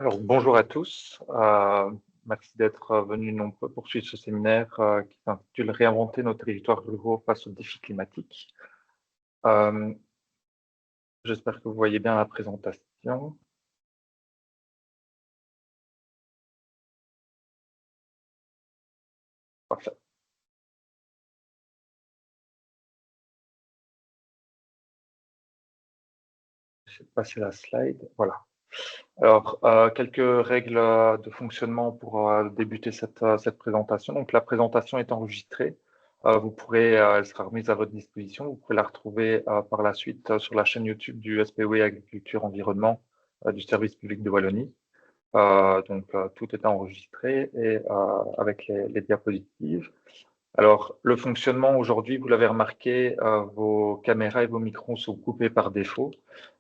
Alors, bonjour à tous. Merci d'être venus nombreux poursuivre ce séminaire qui s'intitule Réinventer nos territoires ruraux face aux défis climatiques. Euh, J'espère que vous voyez bien la présentation. Parfait. Je vais passer la slide. Voilà. Alors, quelques règles de fonctionnement pour débuter cette présentation. Donc, la présentation est enregistrée. Elle sera remise à votre disposition. Vous pourrez la retrouver par la suite sur la chaîne YouTube du SPW Agriculture Environnement du service public de Wallonie. Tout est enregistré et avec les diapositives. Alors, le fonctionnement aujourd'hui, vous l'avez remarqué, vos caméras et vos micros sont coupés par défaut.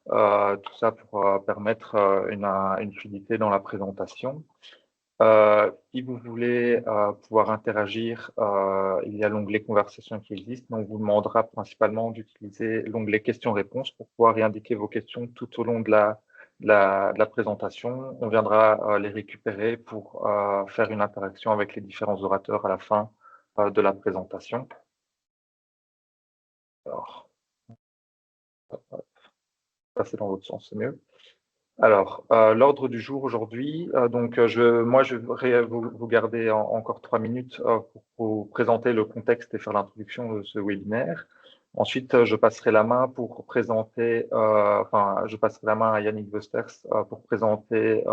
Tout ça pour permettre une fluidité dans la présentation. Si vous voulez pouvoir interagir, il y a l'onglet conversation qui existe, mais on vous demandera principalement d'utiliser l'onglet questions-réponses pour pouvoir y indiquer vos questions tout au long de la présentation. On viendra les récupérer pour faire une interaction avec les différents orateurs à la fin de la présentation. Alors, passer dans l'autre sens, c'est mieux. Alors, l'ordre du jour aujourd'hui, je vais vous garder encore 3 minutes pour vous présenter le contexte et faire l'introduction de ce webinaire. Ensuite, je passerai la main pour présenter, je passerai la main à Yannick Westers pour présenter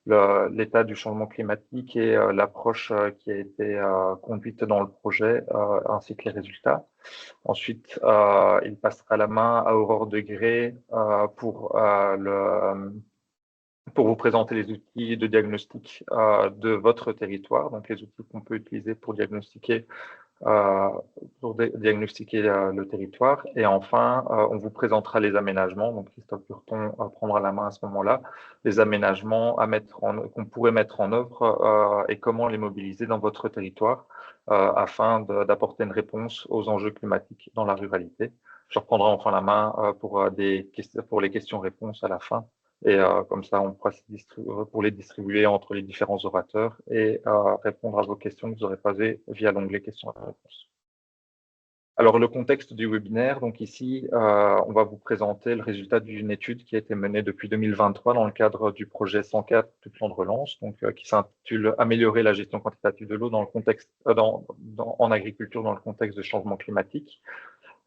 l'état du changement climatique et l'approche qui a été conduite dans le projet, ainsi que les résultats. Ensuite, il passera la main à Aurore Degré pour vous présenter les outils de diagnostic de votre territoire, donc les outils qu'on peut utiliser pour diagnostiquer le territoire. Et enfin, on vous présentera les aménagements. Donc, Christophe Burton prendra la main à ce moment-là, les aménagements qu'on pourrait mettre en œuvre et comment les mobiliser dans votre territoire afin d'apporter une réponse aux enjeux climatiques dans la ruralité. Je reprendrai enfin la main pour les questions-réponses à la fin. Et comme ça, on pourra pour les distribuer entre les différents orateurs et répondre à vos questions que vous aurez posées via l'onglet questions et réponses. Alors, le contexte du webinaire, donc ici, on va vous présenter le résultat d'une étude qui a été menée depuis 2023 dans le cadre du projet 104 du plan de relance, qui s'intitule Améliorer la gestion quantitative de l'eau dans le contexte, en agriculture dans le contexte de changement climatique.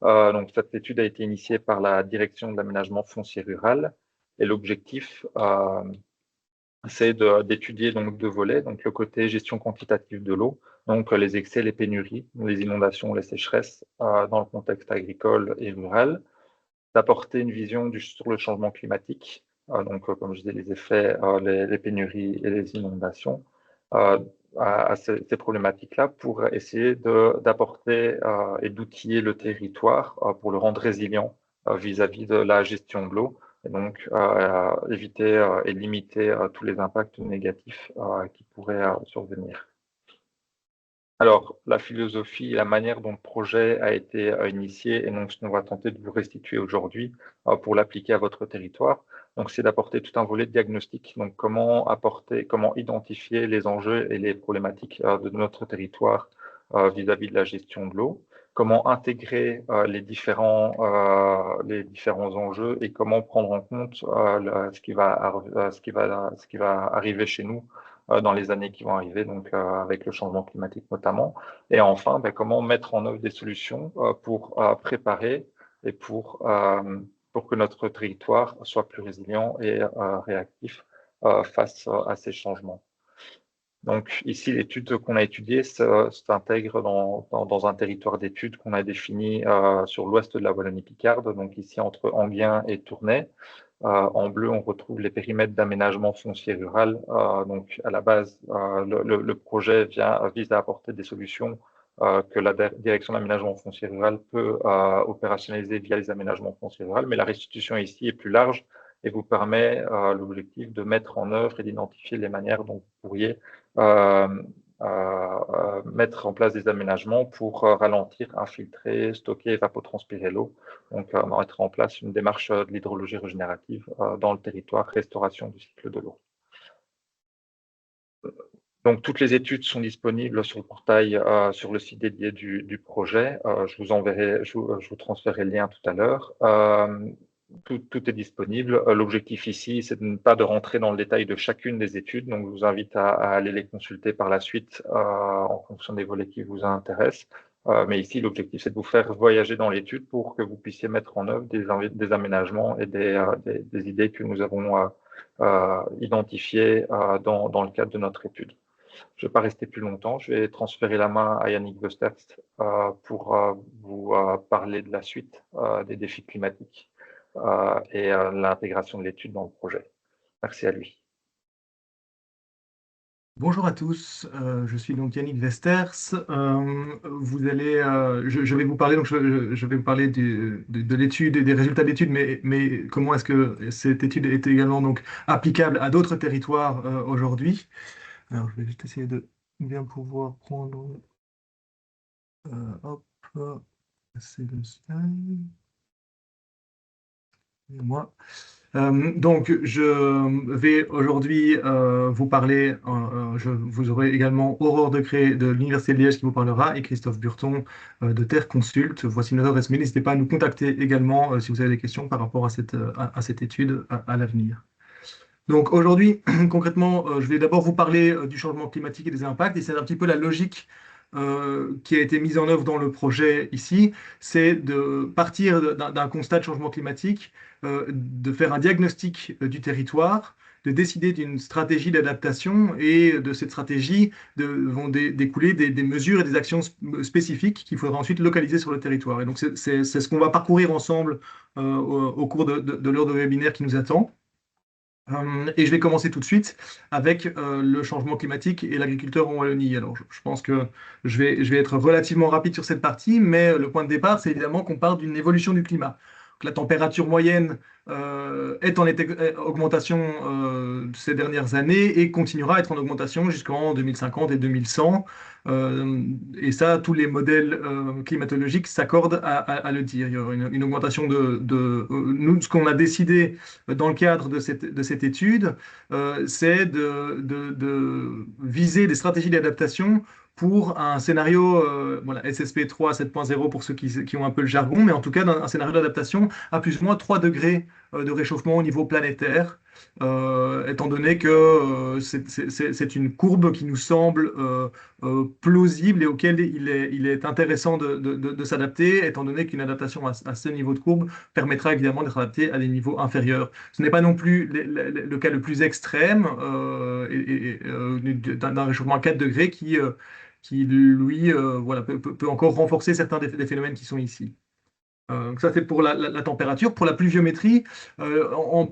Donc, cette étude a été initiée par la Direction de l'aménagement foncier rural et l'objectif, c'est d'étudier donc deux volets, donc le côté gestion quantitative de l'eau, donc les excès, les pénuries, les inondations, les sécheresses dans le contexte agricole et rural, d'apporter une vision sur le changement climatique, comme je disais, les effets, les pénuries et les inondations, à ces problématiques-là pour essayer d'apporter et d'outiller le territoire pour le rendre résilient vis-à-vis de la gestion de l'eau et donc éviter et limiter tous les impacts négatifs qui pourraient survenir. Alors, la philosophie et la manière dont le projet a été initié et donc ce qu'on va tenter de vous restituer aujourd'hui pour l'appliquer à votre territoire, donc c'est d'apporter tout un volet de diagnostic. Donc, comment identifier les enjeux et les problématiques de notre territoire vis-à-vis de la gestion de l'eau, comment intégrer les différents enjeux et comment prendre en compte ce qui va arriver chez nous dans les années qui vont arriver, donc avec le changement climatique notamment. Et enfin, comment mettre en œuvre des solutions pour préparer et pour que notre territoire soit plus résilient et réactif face à ces changements. Donc ici, l'étude qu'on a étudiée s'intègre dans un territoire d'études qu'on a défini sur l'ouest de la Wallonie-Picarde, donc ici entre Enghien et Tournai. En bleu, on retrouve les périmètres d'aménagement foncier rural. Donc, à la base, le projet vise à apporter des solutions que la direction d'aménagement foncier rural peut opérationnaliser via les aménagements fonciers ruraux, mais la restitution ici est plus large et vous permet l'objectif de mettre en œuvre et d'identifier les manières dont vous pourriez mettre en place des aménagements pour ralentir, infiltrer, stocker, évapotranspirer l'eau. Donc, mettre en place une démarche de l'hydrologie régénérative dans le territoire, restauration du cycle de l'eau. Donc, toutes les études sont disponibles sur le portail, sur le site dédié du projet. Je vous transférerai le lien tout à l'heure. Tout est disponible. L'objectif ici, c'est pas de rentrer dans le détail de chacune des études. Donc, je vous invite à aller les consulter par la suite en fonction des volets qui vous intéressent. Mais ici, l'objectif, c'est de vous faire voyager dans l'étude pour que vous puissiez mettre en œuvre des aménagements et des idées que nous avons identifiées dans le cadre de notre étude. Je ne vais pas rester plus longtemps. Je vais transférer la main à Yannick Westerst pour vous parler de la suite des défis climatiques et l'intégration de l'étude dans le projet. Merci à lui. Bonjour à tous, je suis donc Yannick Westers. Je vais vous parler, donc je vais vous parler de l'étude et des résultats d'études, mais comment est-ce que cette étude est également donc applicable à d'autres territoires aujourd'hui. Alors je vais juste essayer de bien pouvoir prendre. Hop, c'est le slide. Et moi. Donc, je vais aujourd'hui vous parler, vous aurez également Aurore Decré de l'Université de Liège qui vous parlera et Christophe Burton de Terre Consult. Voici notre adresse mail. N'hésitez pas à nous contacter également si vous avez des questions par rapport à cette étude à l'avenir. Donc aujourd'hui, concrètement, je vais d'abord vous parler du changement climatique et des impacts, et c'est un petit peu la logique qui a été mise en œuvre dans le projet ici, c'est de partir d'un constat de changement climatique, de faire un diagnostic du territoire, de décider d'une stratégie d'adaptation, et de cette stratégie vont découler des mesures et des actions spécifiques qu'il faudra ensuite localiser sur le territoire. Et donc c'est ce qu'on va parcourir ensemble au cours de l'heure de webinaire qui nous attend. Et je vais commencer tout de suite avec le changement climatique et l'agriculteur en Wallonie. Alors, je pense que je vais être relativement rapide sur cette partie, mais le point de départ, c'est évidemment qu'on parle d'une évolution du climat. Donc, la température moyenne est en augmentation ces dernières années et continuera à être en augmentation jusqu'en 2050 et 2100. Et ça, tous les modèles climatologiques s'accordent à le dire. Il y aura une augmentation nous, ce qu'on a décidé dans le cadre de cette étude, c'est de viser des stratégies d'adaptation pour un scénario voilà, SSP 3 7.0 pour ceux qui ont un peu le jargon, mais en tout cas un scénario d'adaptation à plus ou moins 3 degrés de réchauffement au niveau planétaire, étant donné que c'est une courbe qui nous semble plausible et auquel il est intéressant de s'adapter, étant donné qu'une adaptation à ce niveau de courbe permettra évidemment d'être adapté à des niveaux inférieurs. Ce n'est pas non plus le cas le plus extrême d'un réchauffement à 4 degrés qui lui, voilà, peut encore renforcer certains des phénomènes qui sont ici. Donc ça, c'est pour la température. Pour la pluviométrie, en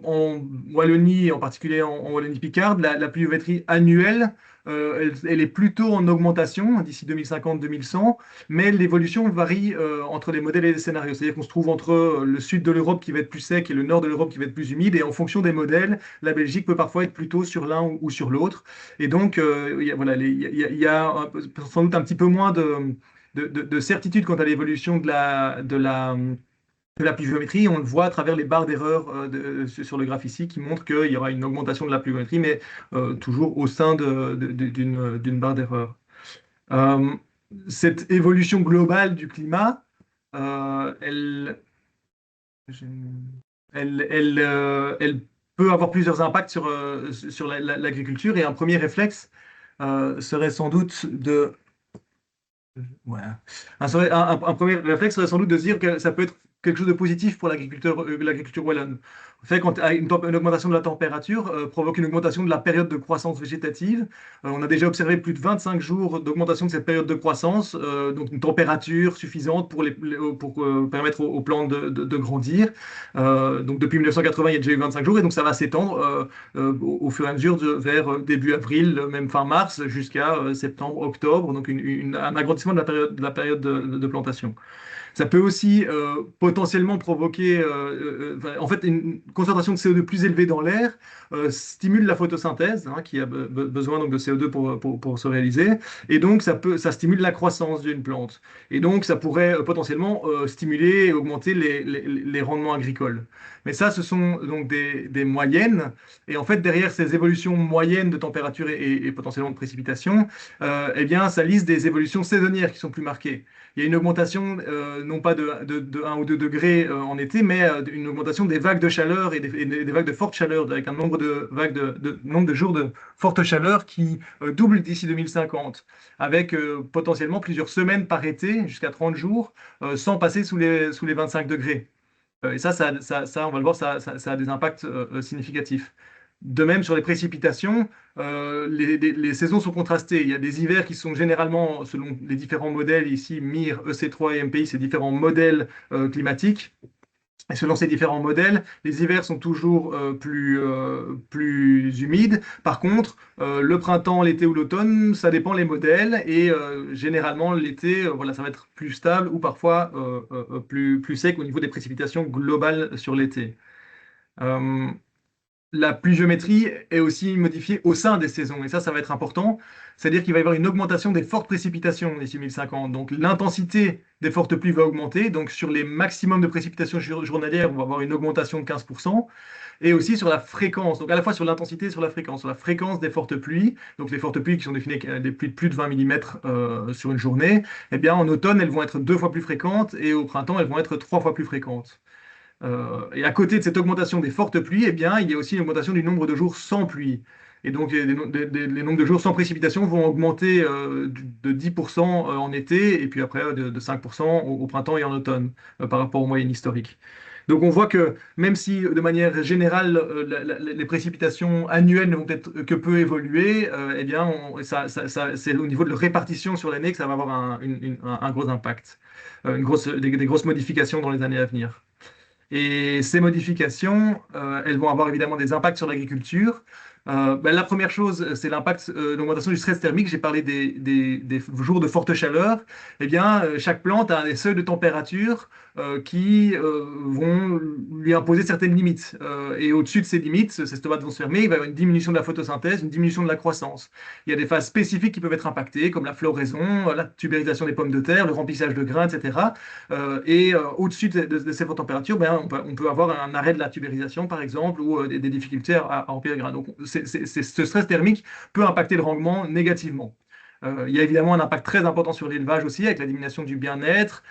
Wallonie, en particulier en Wallonie-Picarde, la pluviométrie annuelle, elle est plutôt en augmentation d'ici 2050-2100, mais l'évolution varie entre les modèles et les scénarios. C'est-à-dire qu'on se trouve entre le sud de l'Europe qui va être plus sec et le nord de l'Europe qui va être plus humide, et en fonction des modèles, la Belgique peut parfois être plutôt sur l'un ou sur l'autre. Et donc, voilà, il y a sans doute un petit peu moins de certitude quant à l'évolution de la pluviométrie. On le voit à travers les barres d'erreur sur le graphe ici qui montrent qu'il y aura une augmentation de la pluviométrie, mais toujours au sein d'une barre d'erreur. Cette évolution globale du climat, elle peut avoir plusieurs impacts sur l'agriculture, et un premier réflexe serait sans doute de Ouais. Un premier réflexe serait sans doute de se dire que ça peut être quelque chose de positif pour l'agriculture wallonne. Le fait une augmentation de la température provoque une augmentation de la période de croissance végétative. On a déjà observé plus de 25 jours d'augmentation de cette période de croissance, donc une température suffisante pour permettre aux plantes de grandir. Donc depuis 1980, il y a déjà eu 25 jours, et donc ça va s'étendre au fur et à mesure vers début avril, même fin mars, jusqu'à septembre, octobre, donc un agrandissement de la période de plantation. Ça peut aussi potentiellement provoquer, en fait, une concentration de CO2 plus élevée dans l'air stimule la photosynthèse, hein, qui a besoin donc de CO2 pour se réaliser, et donc ça stimule la croissance d'une plante. Et donc ça pourrait potentiellement stimuler et augmenter les rendements agricoles. Mais ça, ce sont donc des moyennes, et en fait, derrière ces évolutions moyennes de température et potentiellement de précipitation, eh bien, ça liste des évolutions saisonnières qui sont plus marquées. Il y a une augmentation, non pas de 1 ou 2 degrés en été, mais une augmentation des vagues de chaleur et des vagues de forte chaleur, avec un nombre de vagues nombre de jours de forte chaleur qui double d'ici 2050, avec potentiellement plusieurs semaines par été, jusqu'à 30 jours, sans passer sous les 25 degrés. Et ça, on va le voir, ça a des impacts significatifs. De même, sur les précipitations, les saisons sont contrastées. Il y a des hivers qui sont généralement, selon les différents modèles, ici MIR, EC3 et MPI, ces différents modèles climatiques. Et selon ces différents modèles, les hivers sont toujours plus humides. Par contre, le printemps, l'été ou l'automne, ça dépend les modèles. Et généralement, l'été, voilà, ça va être plus stable ou parfois plus sec au niveau des précipitations globales sur l'été. Euh, la pluviométrie est aussi modifiée au sein des saisons. Et ça va être important. C'est-à-dire qu'il va y avoir une augmentation des fortes précipitations d'ici 1050. Donc l'intensité des fortes pluies va augmenter. Donc sur les maximums de précipitations journalières, on va avoir une augmentation de 15%. Et aussi sur la fréquence. Donc à la fois sur l'intensité et sur la fréquence. Sur la fréquence des fortes pluies. Donc les fortes pluies qui sont définies avec des pluies de plus de 20 mm sur une journée. Eh bien en automne, elles vont être 2 fois plus fréquentes. Et au printemps, elles vont être 3 fois plus fréquentes. Et à côté de cette augmentation des fortes pluies, eh bien, il y a aussi une augmentation du nombre de jours sans pluie. Et donc, les nombres de jours sans précipitation vont augmenter de 10% en été, et puis après de 5% au printemps et en automne, par rapport aux moyennes historiques. Donc, on voit que même si de manière générale, les précipitations annuelles ne vont peut-être que peu évoluer, eh bien, c'est au niveau de leur répartition sur l'année que ça va avoir un gros impact, des grosses modifications dans les années à venir. Et ces modifications, elles vont avoir évidemment des impacts sur l'agriculture. La première chose, c'est l'impact, l'augmentation du stress thermique. J'ai parlé des jours de forte chaleur. Eh bien, chaque plante a des seuils de température qui vont lui imposer certaines limites. Et au-dessus de ces limites, ces stomates vont se fermer. Il va y avoir une diminution de la photosynthèse, une diminution de la croissance. Il y a des phases spécifiques qui peuvent être impactées, comme la floraison, la tubérisation des pommes de terre, le remplissage de grains, etc. Au-dessus de ces fortes températures, ben, on peut avoir un arrêt de la tubérisation, par exemple, ou des difficultés à remplir les grains. Donc, ce stress thermique peut impacter le rendement négativement. Il y a évidemment un impact très important sur l'élevage aussi, avec la diminution du bien-être.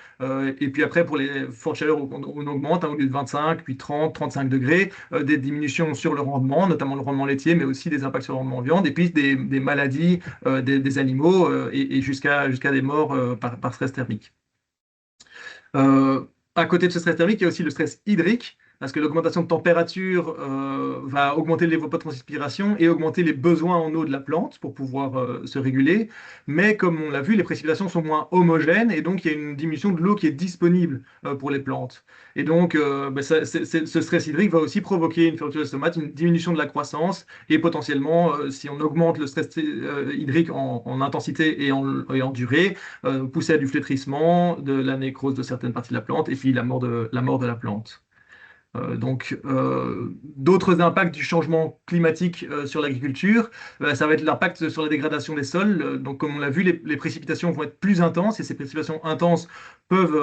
Et puis après, pour les fortes chaleurs, on augmente, hein, au lieu de 25, puis 30, 35 degrés, des diminutions sur le rendement, notamment le rendement laitier, mais aussi des impacts sur le rendement viande, et puis des maladies des animaux, et jusqu'à des morts par stress thermique. Euh, à côté de ce stress thermique, il y a aussi le stress hydrique, parce que l'augmentation de température va augmenter l'évapotranspiration et augmenter les besoins en eau de la plante pour pouvoir se réguler. Mais comme on l'a vu, les précipitations sont moins homogènes et donc il y a une diminution de l'eau qui est disponible pour les plantes. Et donc ce stress hydrique va aussi provoquer une fermeture des tomates, une diminution de la croissance et potentiellement, si on augmente le stress hydrique en intensité et en durée, pousser à du flétrissement, de la nécrose de certaines parties de la plante et puis la mort de la plante. D'autres impacts du changement climatique sur l'agriculture, ça va être l'impact sur la dégradation des sols. Donc, comme on l'a vu, les précipitations vont être plus intenses et ces précipitations intenses peuvent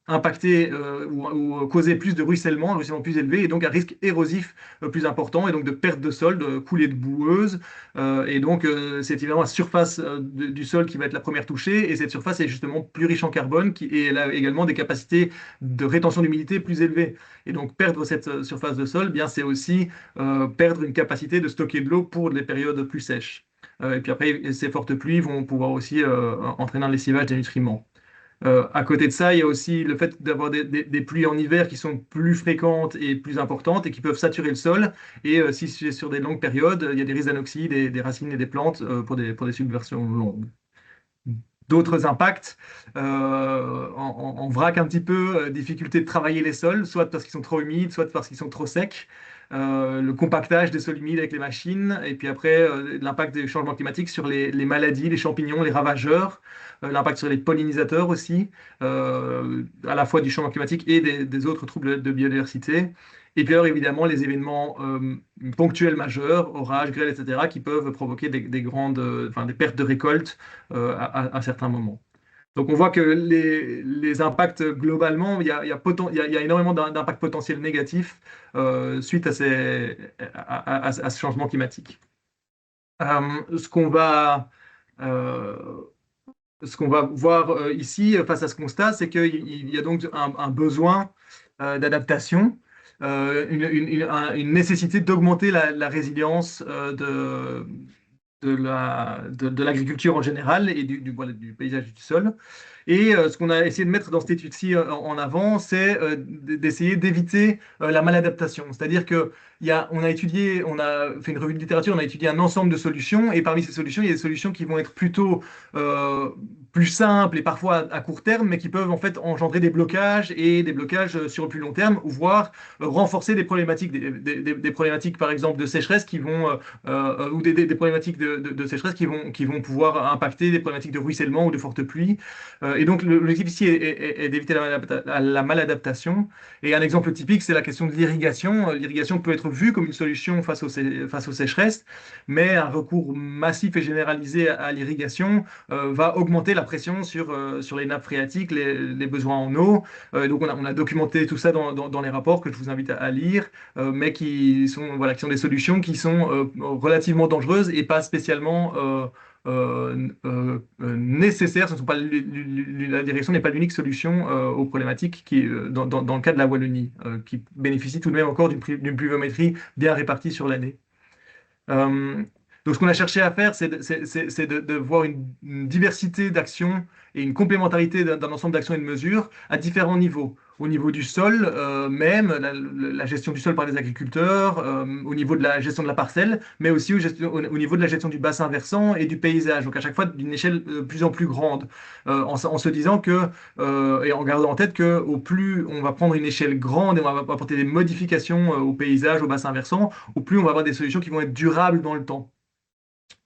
impacter ou causer plus de ruissellement, un ruissellement plus élevé et donc un risque érosif plus important et donc de perte de sol, de coulée de boueuse. Et donc, c'est évidemment la surface du sol qui va être la première touchée et cette surface est justement plus riche en carbone et elle a également des capacités de rétention d'humidité plus élevée. Et donc, perdre cette surface de sol, bien, c'est aussi perdre une capacité de stocker de l'eau pour les périodes plus sèches. Et puis après, ces fortes pluies vont pouvoir aussi entraîner un lessivage des nutriments. À côté de ça, il y a aussi le fait d'avoir des pluies en hiver qui sont plus fréquentes et plus importantes et qui peuvent saturer le sol. Et si c'est sur des longues périodes, il y a des risques d'anoxie des racines et des plantes pour des submersions longues. D'autres impacts, en vrac un petit peu, difficulté de travailler les sols, soit parce qu'ils sont trop humides, soit parce qu'ils sont trop secs. le compactage des sols humides avec les machines, et puis après l'impact des changements climatiques sur les maladies, les champignons, les ravageurs, l'impact sur les pollinisateurs aussi, à la fois du changement climatique et des autres troubles de biodiversité. Et puis alors évidemment les événements ponctuels majeurs, orages, grêles, etc., qui peuvent provoquer des grandes, enfin, des pertes de récoltes à certains moments. Donc on voit que les impacts globalement, il y a énormément d'impacts potentiels négatifs suite à ce changement climatique. Euh, ce qu'on va, euh, ce qu'on va voir ici face à ce constat, c'est qu'il y a donc un besoin d'adaptation, une nécessité d'augmenter la résilience de l'agriculture en général et voilà, du paysage du sol. Et ce qu'on a essayé de mettre dans cette étude-ci en avant, c'est d'essayer d'éviter la maladaptation. C'est-à-dire que on a étudié, on a fait une revue de littérature, on a étudié un ensemble de solutions, et parmi ces solutions, il y a des solutions qui vont être plutôt euh, plus simples et parfois à court terme, mais qui peuvent en fait engendrer des blocages et des blocages sur le plus long terme, ou voire renforcer des problématiques, des problématiques par exemple de sécheresse qui vont ou des problématiques de sécheresse qui vont pouvoir impacter des problématiques de ruissellement ou de forte pluie. Et donc, l'objectif ici est d'éviter la maladaptation. Et un exemple typique, c'est la question de l'irrigation. L'irrigation peut être vue comme une solution face aux sécheresses, mais un recours massif et généralisé à l'irrigation va augmenter la pression sur les nappes phréatiques, les besoins en eau. Donc, on a documenté tout ça dans les rapports que je vous invite à lire, mais voilà, qui sont des solutions qui sont relativement dangereuses et pas spécialement nécessaires. Ce ne sont pas, la direction n'est pas l'unique solution aux problématiques dans le cas de la Wallonie, qui bénéficie tout de même encore d'une pluviométrie bien répartie sur l'année. Euh, donc, ce qu'on a cherché à faire, c'est de voir une diversité d'actions et une complémentarité d'un ensemble d'actions et de mesures à différents niveaux. Au niveau du sol, même la gestion du sol par les agriculteurs, au niveau de la gestion de la parcelle, mais aussi au niveau de la gestion du bassin versant et du paysage. Donc, à chaque fois, d'une échelle de plus en plus grande, en se disant et en gardant en tête que au plus on va prendre une échelle grande et on va apporter des modifications au paysage, au bassin versant, au plus on va avoir des solutions qui vont être durables dans le temps.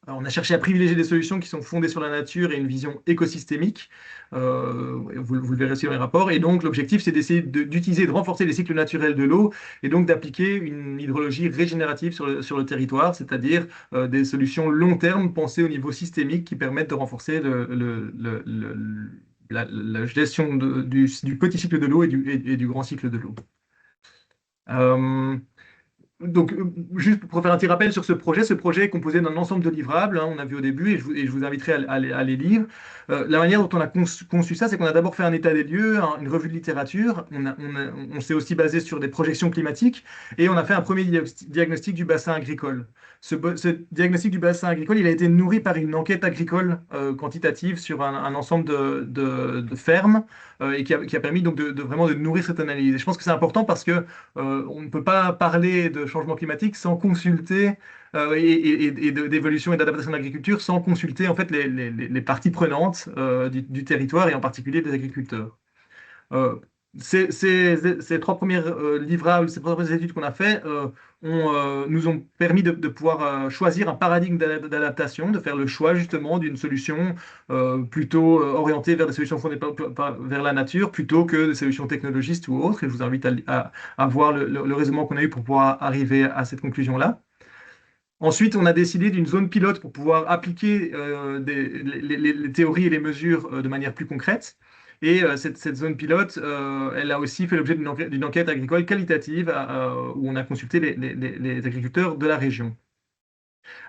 Alors, on a cherché à privilégier des solutions qui sont fondées sur la nature et une vision écosystémique. Vous le verrez aussi dans les rapports. Et donc, l'objectif, c'est d'essayer d'utiliser, de renforcer les cycles naturels de l'eau et donc d'appliquer une hydrologie régénérative sur le territoire, c'est-à-dire des solutions long terme pensées au niveau systémique qui permettent de renforcer la gestion du petit cycle de l'eau et du grand cycle de l'eau. Euh, donc, juste pour faire un petit rappel sur ce projet est composé d'un ensemble de livrables, hein, on a vu au début, et je vous inviterai à les lire. La manière dont on a conçu ça, c'est qu'on a d'abord fait un état des lieux, une revue de littérature, on s'est aussi basé sur des projections climatiques, et on a fait un premier diagnostic du bassin agricole. Ce diagnostic du bassin agricole, il a été nourri par une enquête agricole quantitative sur un ensemble de fermes, et qui a permis donc vraiment de nourrir cette analyse. Et je pense que c'est important parce que on ne peut pas parler de changement climatique sans consulter d'évolution et d'adaptation de l'agriculture sans consulter en fait les parties prenantes du territoire et en particulier des agriculteurs. Euh, ces trois premières livrables, ces trois premières études qu'on a fait nous ont permis de pouvoir choisir un paradigme d'adaptation, de faire le choix justement d'une solution plutôt orientée vers des solutions fondées vers la nature plutôt que des solutions technologistes ou autres. Et je vous invite à voir le raisonnement qu'on a eu pour pouvoir arriver à cette conclusion-là. Ensuite, on a décidé d'une zone pilote pour pouvoir appliquer les théories et les mesures de manière plus concrète. Et cette zone pilote, elle a aussi fait l'objet d'une enquête agricole qualitative où on a consulté les agriculteurs de la région.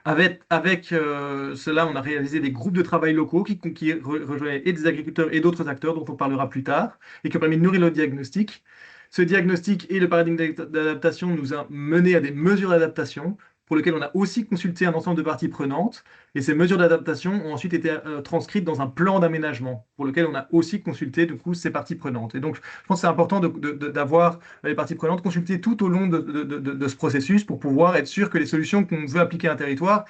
Avec cela, on a réalisé des groupes de travail locaux qui rejoignaient et des agriculteurs et d'autres acteurs dont on parlera plus tard et qui ont permis de nourrir le diagnostic. Ce diagnostic et le paradigme d'adaptation nous a mené à des mesures d'adaptation pour lesquelles on a aussi consulté un ensemble de parties prenantes. Et ces mesures d'adaptation ont ensuite été transcrites dans un plan d'aménagement pour lequel on a aussi consulté du coup ces parties prenantes. Et donc, je pense que c'est important d'avoir les parties prenantes consultées tout au long de ce processus pour pouvoir être sûr que les solutions qu'on veut appliquer à un territoire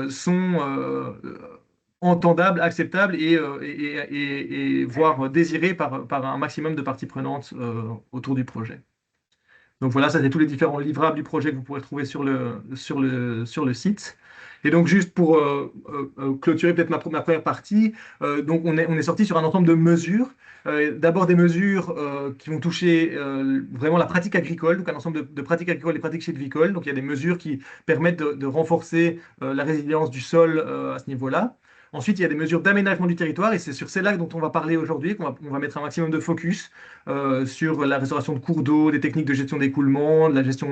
sont entendables, acceptables et voire désirées par un maximum de parties prenantes autour du projet. Donc voilà, ça c'est tous les différents livrables du projet que vous pourrez trouver sur le site. Et donc juste pour clôturer peut-être ma première partie, donc on est sorti sur un ensemble de mesures. D'abord des mesures qui vont toucher vraiment la pratique agricole, donc un ensemble de pratiques agricoles et pratiques sylvicoles. Donc il y a des mesures qui permettent de renforcer la résilience du sol à ce niveau-là. Ensuite, il y a des mesures d'aménagement du territoire et c'est sur celles-là dont on va parler aujourd'hui, on va mettre un maximum de focus sur la restauration de cours d'eau, des techniques de gestion d'écoulement, de la gestion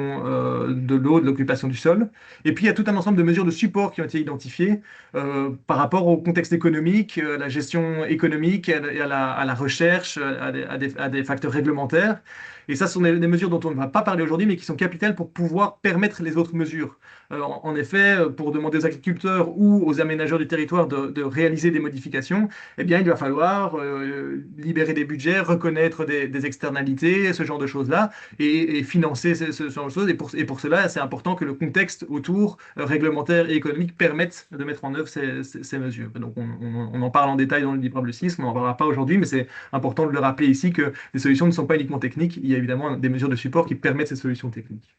de l'eau, de l'occupation du sol. Et puis, il y a tout un ensemble de mesures de support qui ont été identifiées par rapport au contexte économique, la gestion économique et à la recherche, à des facteurs réglementaires. Et ça, ce sont des mesures dont on ne va pas parler aujourd'hui, mais qui sont capitales pour pouvoir permettre les autres mesures. En effet, pour demander aux agriculteurs ou aux aménageurs du territoire de réaliser des modifications, eh bien, il va falloir libérer des budgets, reconnaître des externalités, ce genre de choses-là, et financer ce genre de choses. Et pour cela, c'est important que le contexte autour, réglementaire et économique, permette de mettre en œuvre ces mesures. Donc, on en parle en détail dans le livrable 6, on n'en parlera pas aujourd'hui, mais c'est important de le rappeler ici que les solutions ne sont pas uniquement techniques, il y a évidemment des mesures de support qui permettent ces solutions techniques.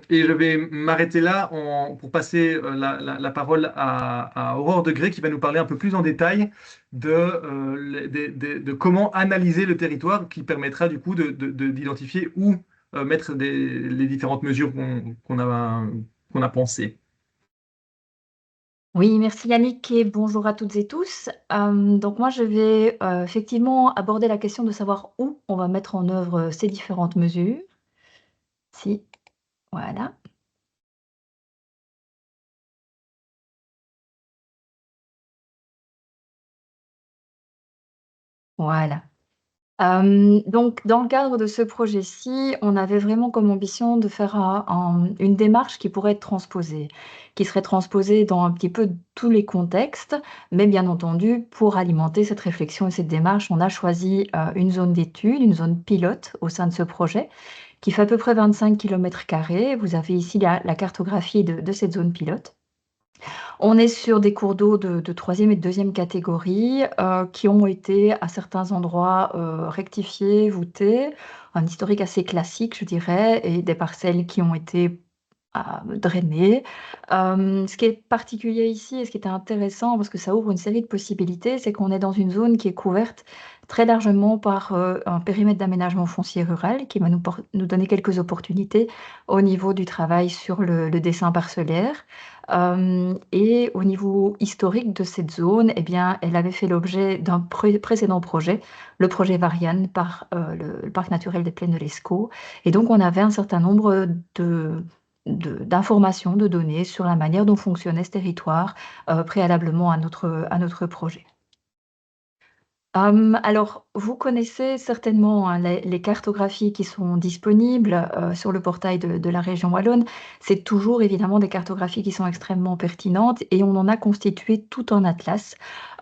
Et je vais m'arrêter là pour passer la parole à Aurore Degré qui va nous parler un peu plus en détail de comment analyser le territoire qui permettra du coup d'identifier où mettre les différentes mesures qu'on a pensées. Oui, merci Yannick et bonjour à toutes et tous. Donc moi, je vais effectivement aborder la question de savoir où on va mettre en œuvre ces différentes mesures. Si, voilà. Voilà. Donc, dans le cadre de ce projet-ci, on avait vraiment comme ambition de faire une démarche qui pourrait être transposée, qui serait transposée dans un petit peu tous les contextes, mais bien entendu, pour alimenter cette réflexion et cette démarche, on a choisi une zone d'étude, une zone pilote au sein de ce projet, qui fait à peu près 25 km². Vous avez ici la cartographie de cette zone pilote. On est sur des cours d'eau de troisième et de deuxième catégorie qui ont été à certains endroits rectifiés, voûtés, un historique assez classique, je dirais, et des parcelles qui ont été drainées. Ce qui est particulier ici et ce qui était intéressant, parce que ça ouvre une série de possibilités, c'est qu'on est dans une zone qui est couverte très largement par un périmètre d'aménagement foncier rural qui va nous donner quelques opportunités au niveau du travail sur le dessin parcellaire. Et au niveau historique de cette zone, eh bien, elle avait fait l'objet d'un précédent projet, le projet Variane par le parc naturel des Plaines de l'Escaut. Et donc, on avait un certain nombre d'informations, de données sur la manière dont fonctionnait ce territoire préalablement à notre projet. Alors, vous connaissez certainement hein, les cartographies qui sont disponibles sur le portail de la région wallonne. C'est toujours évidemment des cartographies qui sont extrêmement pertinentes et on en a constitué tout un atlas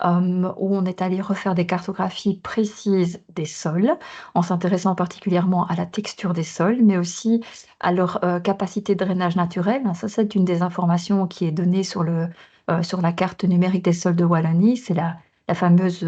où on est allé refaire des cartographies précises des sols en s'intéressant particulièrement à la texture des sols, mais aussi à leur capacité de drainage naturel. Ça, c'est une des informations qui est donnée sur la carte numérique des sols de Wallonie. C'est la fameuse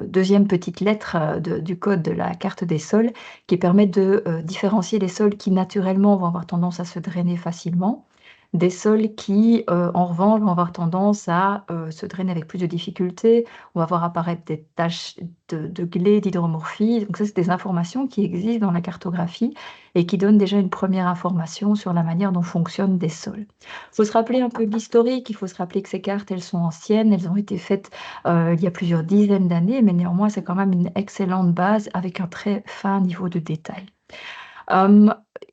deuxième petite lettre du code de la carte des sols qui permet de différencier les sols qui naturellement vont avoir tendance à se drainer facilement, des sols qui en revanche vont avoir tendance à se drainer avec plus de difficultés. On va voir apparaître des taches de glais, d'hydromorphie. Donc ça, c'est des informations qui existent dans la cartographie et qui donnent déjà une première information sur la manière dont fonctionnent des sols. Il faut se rappeler un peu de l'historique, il faut se rappeler que ces cartes, elles sont anciennes, elles ont été faites il y a plusieurs dizaines d'années, mais néanmoins, c'est quand même une excellente base avec un très fin niveau de détail.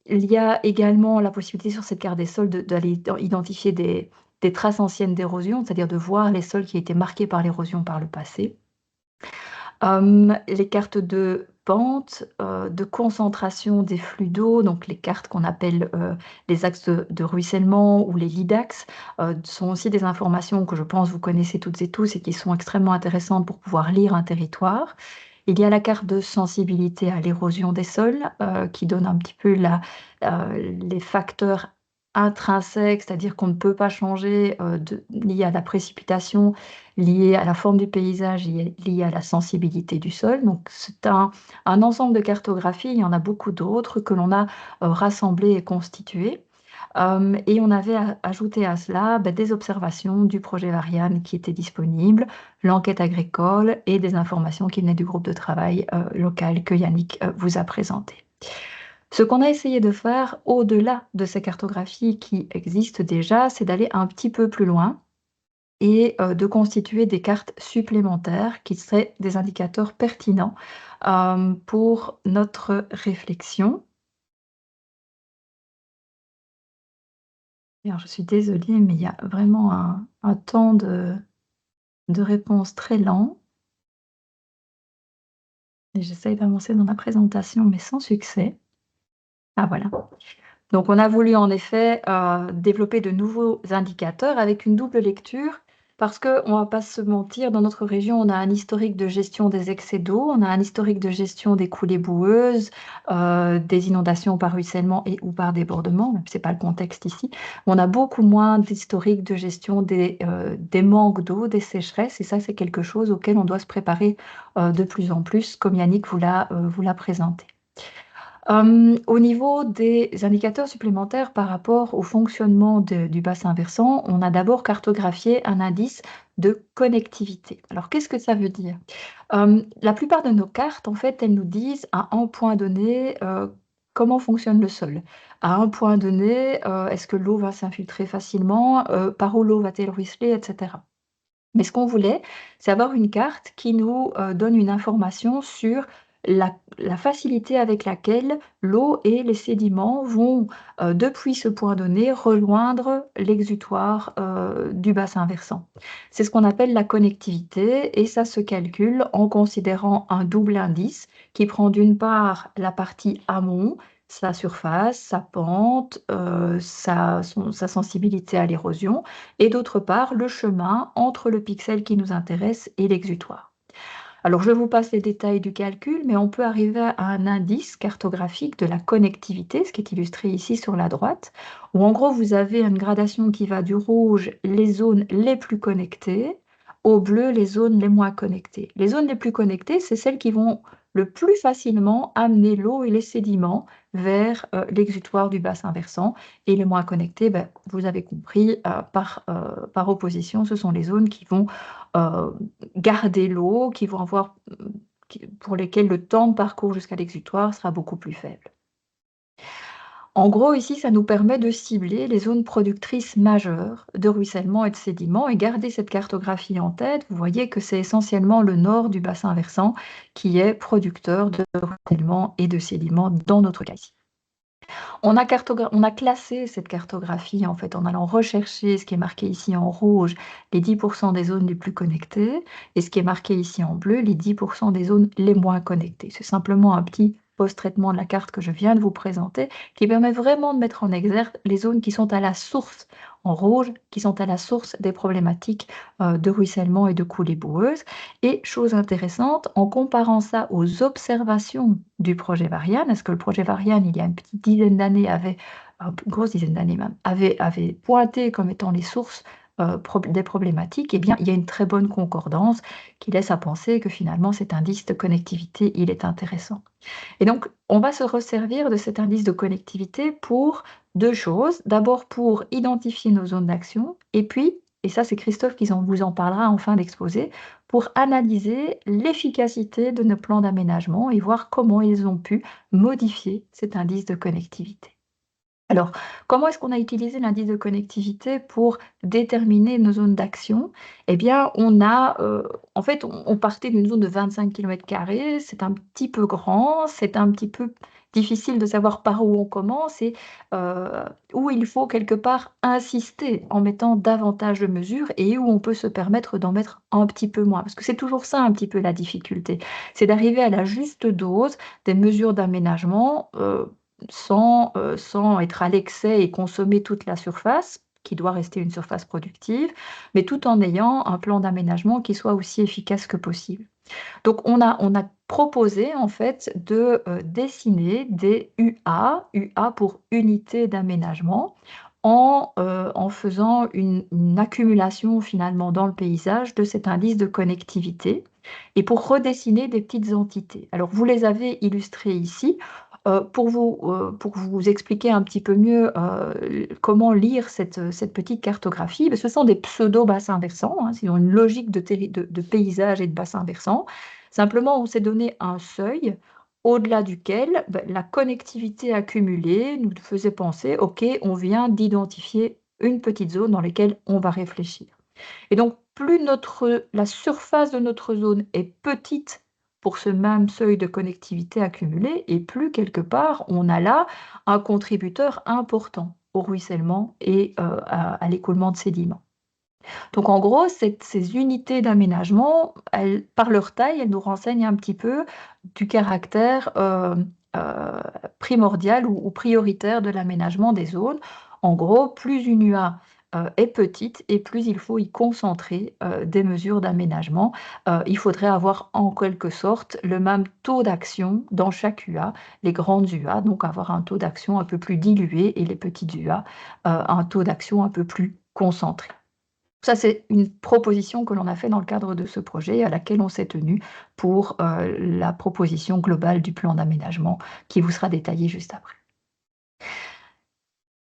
Il y a également la possibilité sur cette carte des sols d'aller identifier des traces anciennes d'érosion, c'est-à-dire de voir les sols qui ont été marqués par l'érosion par le passé. Les cartes de pente, de concentration des flux d'eau, donc les cartes qu'on appelle les axes de ruissellement ou les LIDAX, sont aussi des informations que je pense vous connaissez toutes et tous et qui sont extrêmement intéressantes pour pouvoir lire un territoire. Il y a la carte de sensibilité à l'érosion des sols qui donne un petit peu les facteurs intrinsèques, c'est-à-dire qu'on ne peut pas changer, liées à la précipitation, liées à la forme du paysage, liées à la sensibilité du sol. Donc c'est un ensemble de cartographies, il y en a beaucoup d'autres que l'on a rassemblées et constituées. Et on avait ajouté à cela des observations du projet Variane qui étaient disponibles, l'enquête agricole et des informations qui venaient du groupe de travail local que Yannick vous a présenté. Ce qu'on a essayé de faire, au-delà de ces cartographies qui existent déjà, c'est d'aller un petit peu plus loin et de constituer des cartes supplémentaires qui seraient des indicateurs pertinents pour notre réflexion. Alors, je suis désolée, mais il y a vraiment un temps de réponse très lent. Et j'essaye d'avancer dans la présentation, mais sans succès. Ah voilà. Donc on a voulu en effet développer de nouveaux indicateurs avec une double lecture parce qu'on ne va pas se mentir, dans notre région, on a un historique de gestion des excès d'eau, on a un historique de gestion des coulées boueuses, des inondations par ruissellement et ou par débordement, même si ce n'est pas le contexte ici. On a beaucoup moins d'historique de gestion des manques d'eau, des sécheresses, et ça c'est quelque chose auquel on doit se préparer de plus en plus, comme Yannick vous l'a présenté. Au niveau des indicateurs supplémentaires par rapport au fonctionnement du bassin versant, on a d'abord cartographié un indice de connectivité. Alors, qu'est-ce que ça veut dire? La plupart de nos cartes, en fait, elles nous disent à un point donné comment fonctionne le sol. À un point donné, est-ce que l'eau va s'infiltrer facilement? Par où l'eau va-t-elle ruisseler, etc. Mais ce qu'on voulait, c'est avoir une carte qui nous donne une information sur la facilité avec laquelle l'eau et les sédiments vont, depuis ce point donné, rejoindre l'exutoire du bassin versant. C'est ce qu'on appelle la connectivité et ça se calcule en considérant un double indice qui prend d'une part la partie amont, sa surface, sa pente, sa sensibilité à l'érosion, et d'autre part le chemin entre le pixel qui nous intéresse et l'exutoire. Alors je vous passe les détails du calcul, mais on peut arriver à un indice cartographique de la connectivité, ce qui est illustré ici sur la droite, où en gros vous avez une gradation qui va du rouge, les zones les plus connectées, au bleu, les zones les moins connectées. Les zones les plus connectées, c'est celles qui vont le plus facilement amener l'eau et les sédiments vers l'exutoire du bassin versant. Et les moins connectés, vous avez compris, par opposition, ce sont les zones qui vont garder l'eau, qui vont avoir, pour lesquelles le temps de parcours jusqu'à l'exutoire sera beaucoup plus faible. En gros, ici, ça nous permet de cibler les zones productrices majeures de ruissellement et de sédiments et garder cette cartographie en tête. Vous voyez que c'est essentiellement le nord du bassin versant qui est producteur de ruissellement et de sédiments dans notre cas ici. On a classé cette cartographie en fait en allant rechercher ce qui est marqué ici en rouge, les 10% des zones les plus connectées, et ce qui est marqué ici en bleu, les 10% des zones les moins connectées. C'est simplement un petit post-traitement de la carte que je viens de vous présenter qui permet vraiment de mettre en exergue les zones qui sont à la source en rouge, qui sont à la source des problématiques de ruissellement et de coulées boueuses. Et chose intéressante, en comparant ça aux observations du projet Variane, est-ce que le projet Variane, il y a une petite dizaine d'années, une grosse dizaine d'années même, avait pointé comme étant les sources des problématiques, eh bien, il y a une très bonne concordance qui laisse à penser que finalement cet indice de connectivité, il est intéressant. Et donc, on va se resservir de cet indice de connectivité pour deux choses. D'abord, pour identifier nos zones d'action, et puis, et ça c'est Christophe qui vous en parlera en fin d'exposé, pour analyser l'efficacité de nos plans d'aménagement et voir comment ils ont pu modifier cet indice de connectivité. Alors, comment est-ce qu'on a utilisé l'indice de connectivité pour déterminer nos zones d'action? Eh bien, en fait, on partait d'une zone de 25 km², c'est un petit peu grand, c'est un petit peu difficile de savoir par où on commence et où il faut quelque part insister en mettant davantage de mesures et où on peut se permettre d'en mettre un petit peu moins. Parce que c'est toujours ça un petit peu la difficulté, c'est d'arriver à la juste dose des mesures d'aménagement sans être à l'excès et consommer toute la surface, qui doit rester une surface productive, mais tout en ayant un plan d'aménagement qui soit aussi efficace que possible. Donc on a proposé en fait de dessiner des UA pour unité d'aménagement, en faisant une accumulation finalement dans le paysage de cet indice de connectivité et pour redessiner des petites entités. Alors vous les avez illustrées ici. Pour vous expliquer un petit peu mieux comment lire cette petite cartographie, ce sont des pseudo-bassins versants, hein, ils ont une logique de paysage et de bassin versant. Simplement, on s'est donné un seuil au-delà duquel la connectivité accumulée nous faisait penser, OK, on vient d'identifier une petite zone dans laquelle on va réfléchir. Et donc, plus la surface de notre zone est petite pour ce même seuil de connectivité accumulé, et plus quelque part, on a là un contributeur important au ruissellement et à l'écoulement de sédiments. Donc en gros, ces unités d'aménagement, par leur taille, elles nous renseignent un petit peu du caractère primordial ou prioritaire de l'aménagement des zones. En gros, plus une UA est petite et plus il faut y concentrer des mesures d'aménagement. Il faudrait avoir en quelque sorte le même taux d'action dans chaque UA, les grandes UA, donc avoir un taux d'action un peu plus dilué et les petites UA, un taux d'action un peu plus concentré. Ça, c'est une proposition que l'on a fait dans le cadre de ce projet, à laquelle on s'est tenu pour la proposition globale du plan d'aménagement qui vous sera détaillée juste après.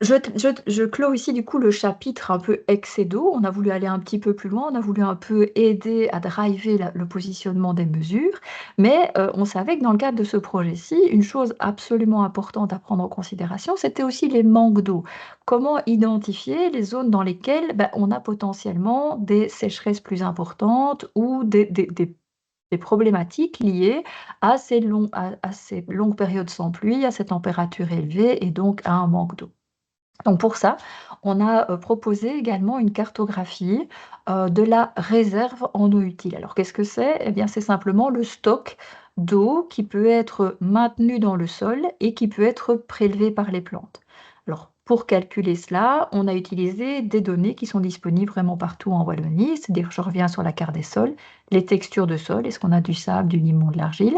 Je clôt ici du coup le chapitre un peu excédo. On a voulu aller un petit peu plus loin, on a voulu un peu aider à driver le positionnement des mesures, mais on savait que dans le cadre de ce projet-ci, une chose absolument importante à prendre en considération, c'était aussi les manques d'eau. Comment identifier les zones dans lesquelles on a potentiellement des sécheresses plus importantes ou des problématiques liées à ces longues périodes sans pluie, à ces températures élevées et donc à un manque d'eau. Donc pour ça, on a proposé également une cartographie de la réserve en eau utile. Alors qu'est-ce que c'est? Eh bien, c'est simplement le stock d'eau qui peut être maintenu dans le sol et qui peut être prélevé par les plantes. Alors pour calculer cela, on a utilisé des données qui sont disponibles vraiment partout en Wallonie, c'est-à-dire je reviens sur la carte des sols, les textures de sol, est-ce qu'on a du sable, du limon, de l'argile,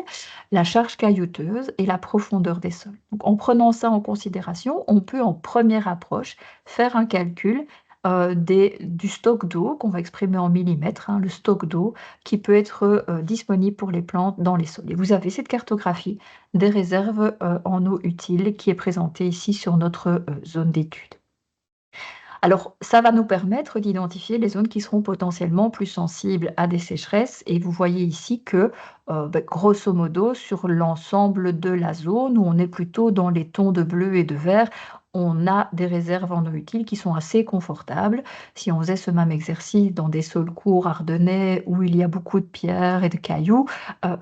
la charge caillouteuse et la profondeur des sols. Donc, en prenant ça en considération, on peut en première approche faire un calcul du stock d'eau qu'on va exprimer en millimètres, hein, le stock d'eau qui peut être disponible pour les plantes dans les sols. Et vous avez cette cartographie des réserves en eau utile qui est présentée ici sur notre zone d'étude. Alors, ça va nous permettre d'identifier les zones qui seront potentiellement plus sensibles à des sécheresses. Et vous voyez ici que, grosso modo, sur l'ensemble de la zone, où on est plutôt dans les tons de bleu et de vert, on a des réserves en eau utile qui sont assez confortables. Si on faisait ce même exercice dans des sols courts ardennais où il y a beaucoup de pierres et de cailloux,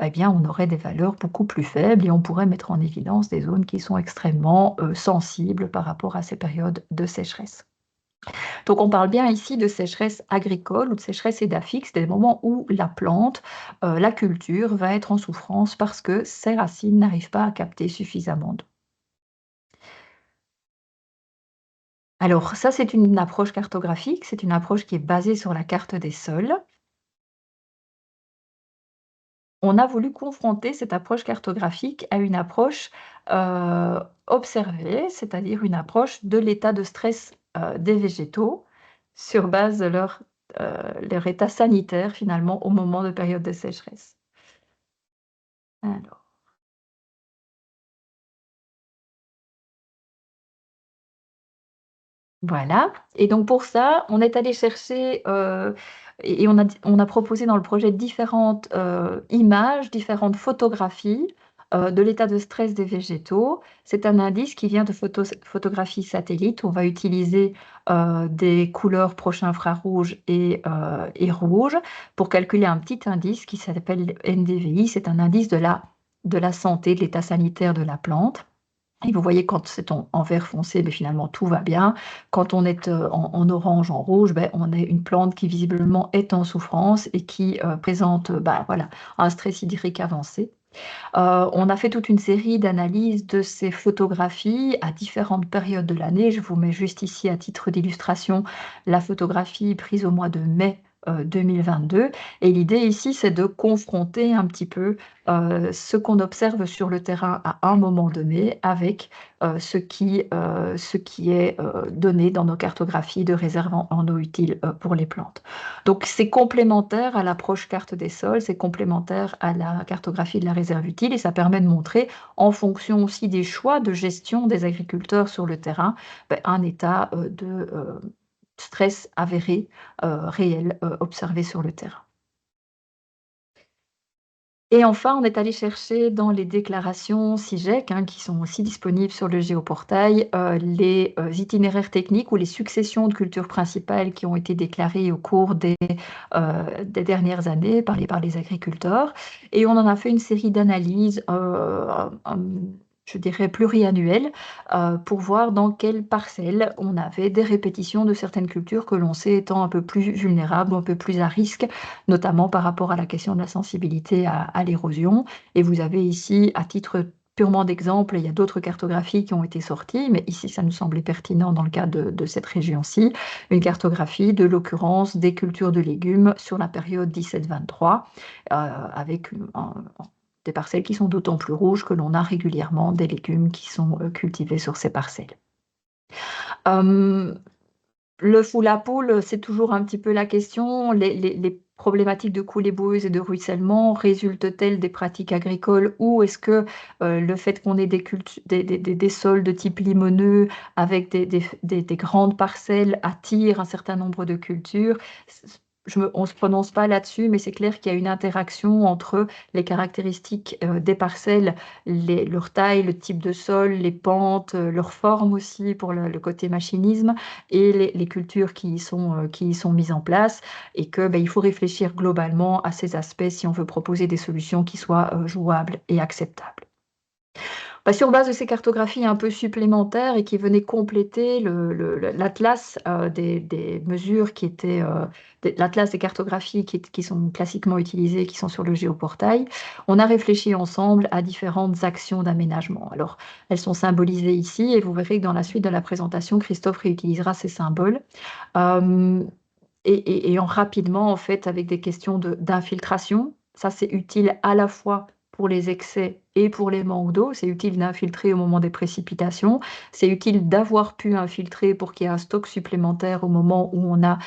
eh bien, on aurait des valeurs beaucoup plus faibles et on pourrait mettre en évidence des zones qui sont extrêmement sensibles par rapport à ces périodes de sécheresse. Donc on parle bien ici de sécheresse agricole ou de sécheresse édaphique, c'est des moments où la plante, la culture va être en souffrance parce que ses racines n'arrivent pas à capter suffisamment d'eau. Alors ça, c'est une approche cartographique, c'est une approche qui est basée sur la carte des sols. On a voulu confronter cette approche cartographique à une approche observée, c'est-à-dire une approche de l'état de stress des végétaux sur base de leur état sanitaire finalement au moment de période de sécheresse. Alors, voilà. Et donc pour ça, on est allé chercher et on a proposé dans le projet différentes images, différentes photographies de l'état de stress des végétaux. C'est un indice qui vient de photographie satellite. On va utiliser des couleurs proches infrarouge et rouge pour calculer un petit indice qui s'appelle NDVI. C'est un indice de la santé, de l'état sanitaire de la plante. Et vous voyez, quand c'est en vert foncé, finalement, tout va bien. Quand on est en orange, en rouge, on a une plante qui visiblement est en souffrance et qui présente voilà, un stress hydrique avancé. On a fait toute une série d'analyses de ces photographies à différentes périodes de l'année. Je vous mets juste ici à titre d'illustration la photographie prise au mois de mai 2022. Et l'idée ici, c'est de confronter un petit peu ce qu'on observe sur le terrain à un moment donné avec ce qui est donné dans nos cartographies de réserves en eau utile pour les plantes. Donc c'est complémentaire à l'approche carte des sols, c'est complémentaire à la cartographie de la réserve utile et ça permet de montrer, en fonction aussi des choix de gestion des agriculteurs sur le terrain, un état de stress avéré, réel, observé sur le terrain. Et enfin, on est allé chercher dans les déclarations SIGEC, qui sont aussi disponibles sur le géoportail, les itinéraires techniques ou les successions de cultures principales qui ont été déclarées au cours des dernières années par les agriculteurs. Et on en a fait une série d'analyses, je dirais pluriannuelles, pour voir dans quelles parcelles on avait des répétitions de certaines cultures que l'on sait étant un peu plus vulnérables ou un peu plus à risque, notamment par rapport à la question de la sensibilité à l'érosion. Et vous avez ici, à titre purement d'exemple, il y a d'autres cartographies qui ont été sorties, mais ici, ça nous semblait pertinent dans le cas de cette région-ci, une cartographie de l'occurrence des cultures de légumes sur la période 17-23, avec des parcelles qui sont d'autant plus rouges que l'on a régulièrement des légumes qui sont cultivés sur ces parcelles. Le fou la poule, c'est toujours un petit peu la question. Les problématiques de coulées boueuses et de ruissellement résultent-elles des pratiques agricoles ou est-ce que le fait qu'on ait des sols de type limoneux avec des grandes parcelles attire un certain nombre de cultures? On ne se prononce pas là-dessus, mais c'est clair qu'il y a une interaction entre les caractéristiques des parcelles, leur taille, le type de sol, les pentes, leur forme aussi pour le côté machinisme et les cultures qui y sont mises en place et que il faut réfléchir globalement à ces aspects si on veut proposer des solutions qui soient jouables et acceptables. Sur base de ces cartographies un peu supplémentaires et qui venaient compléter l'atlas des mesures qui étaient l'atlas des cartographies qui sont classiquement utilisées, qui sont sur le géoportail, on a réfléchi ensemble à différentes actions d'aménagement. Alors, elles sont symbolisées ici et vous verrez que dans la suite de la présentation, Christophe réutilisera ces symboles. Et en rapidement, en fait, avec des questions d'infiltration, ça c'est utile à la fois pour les excès et pour les manques d'eau. C'est utile d'infiltrer au moment des précipitations. C'est utile d'avoir pu infiltrer pour qu'il y ait un stock supplémentaire au moment où on a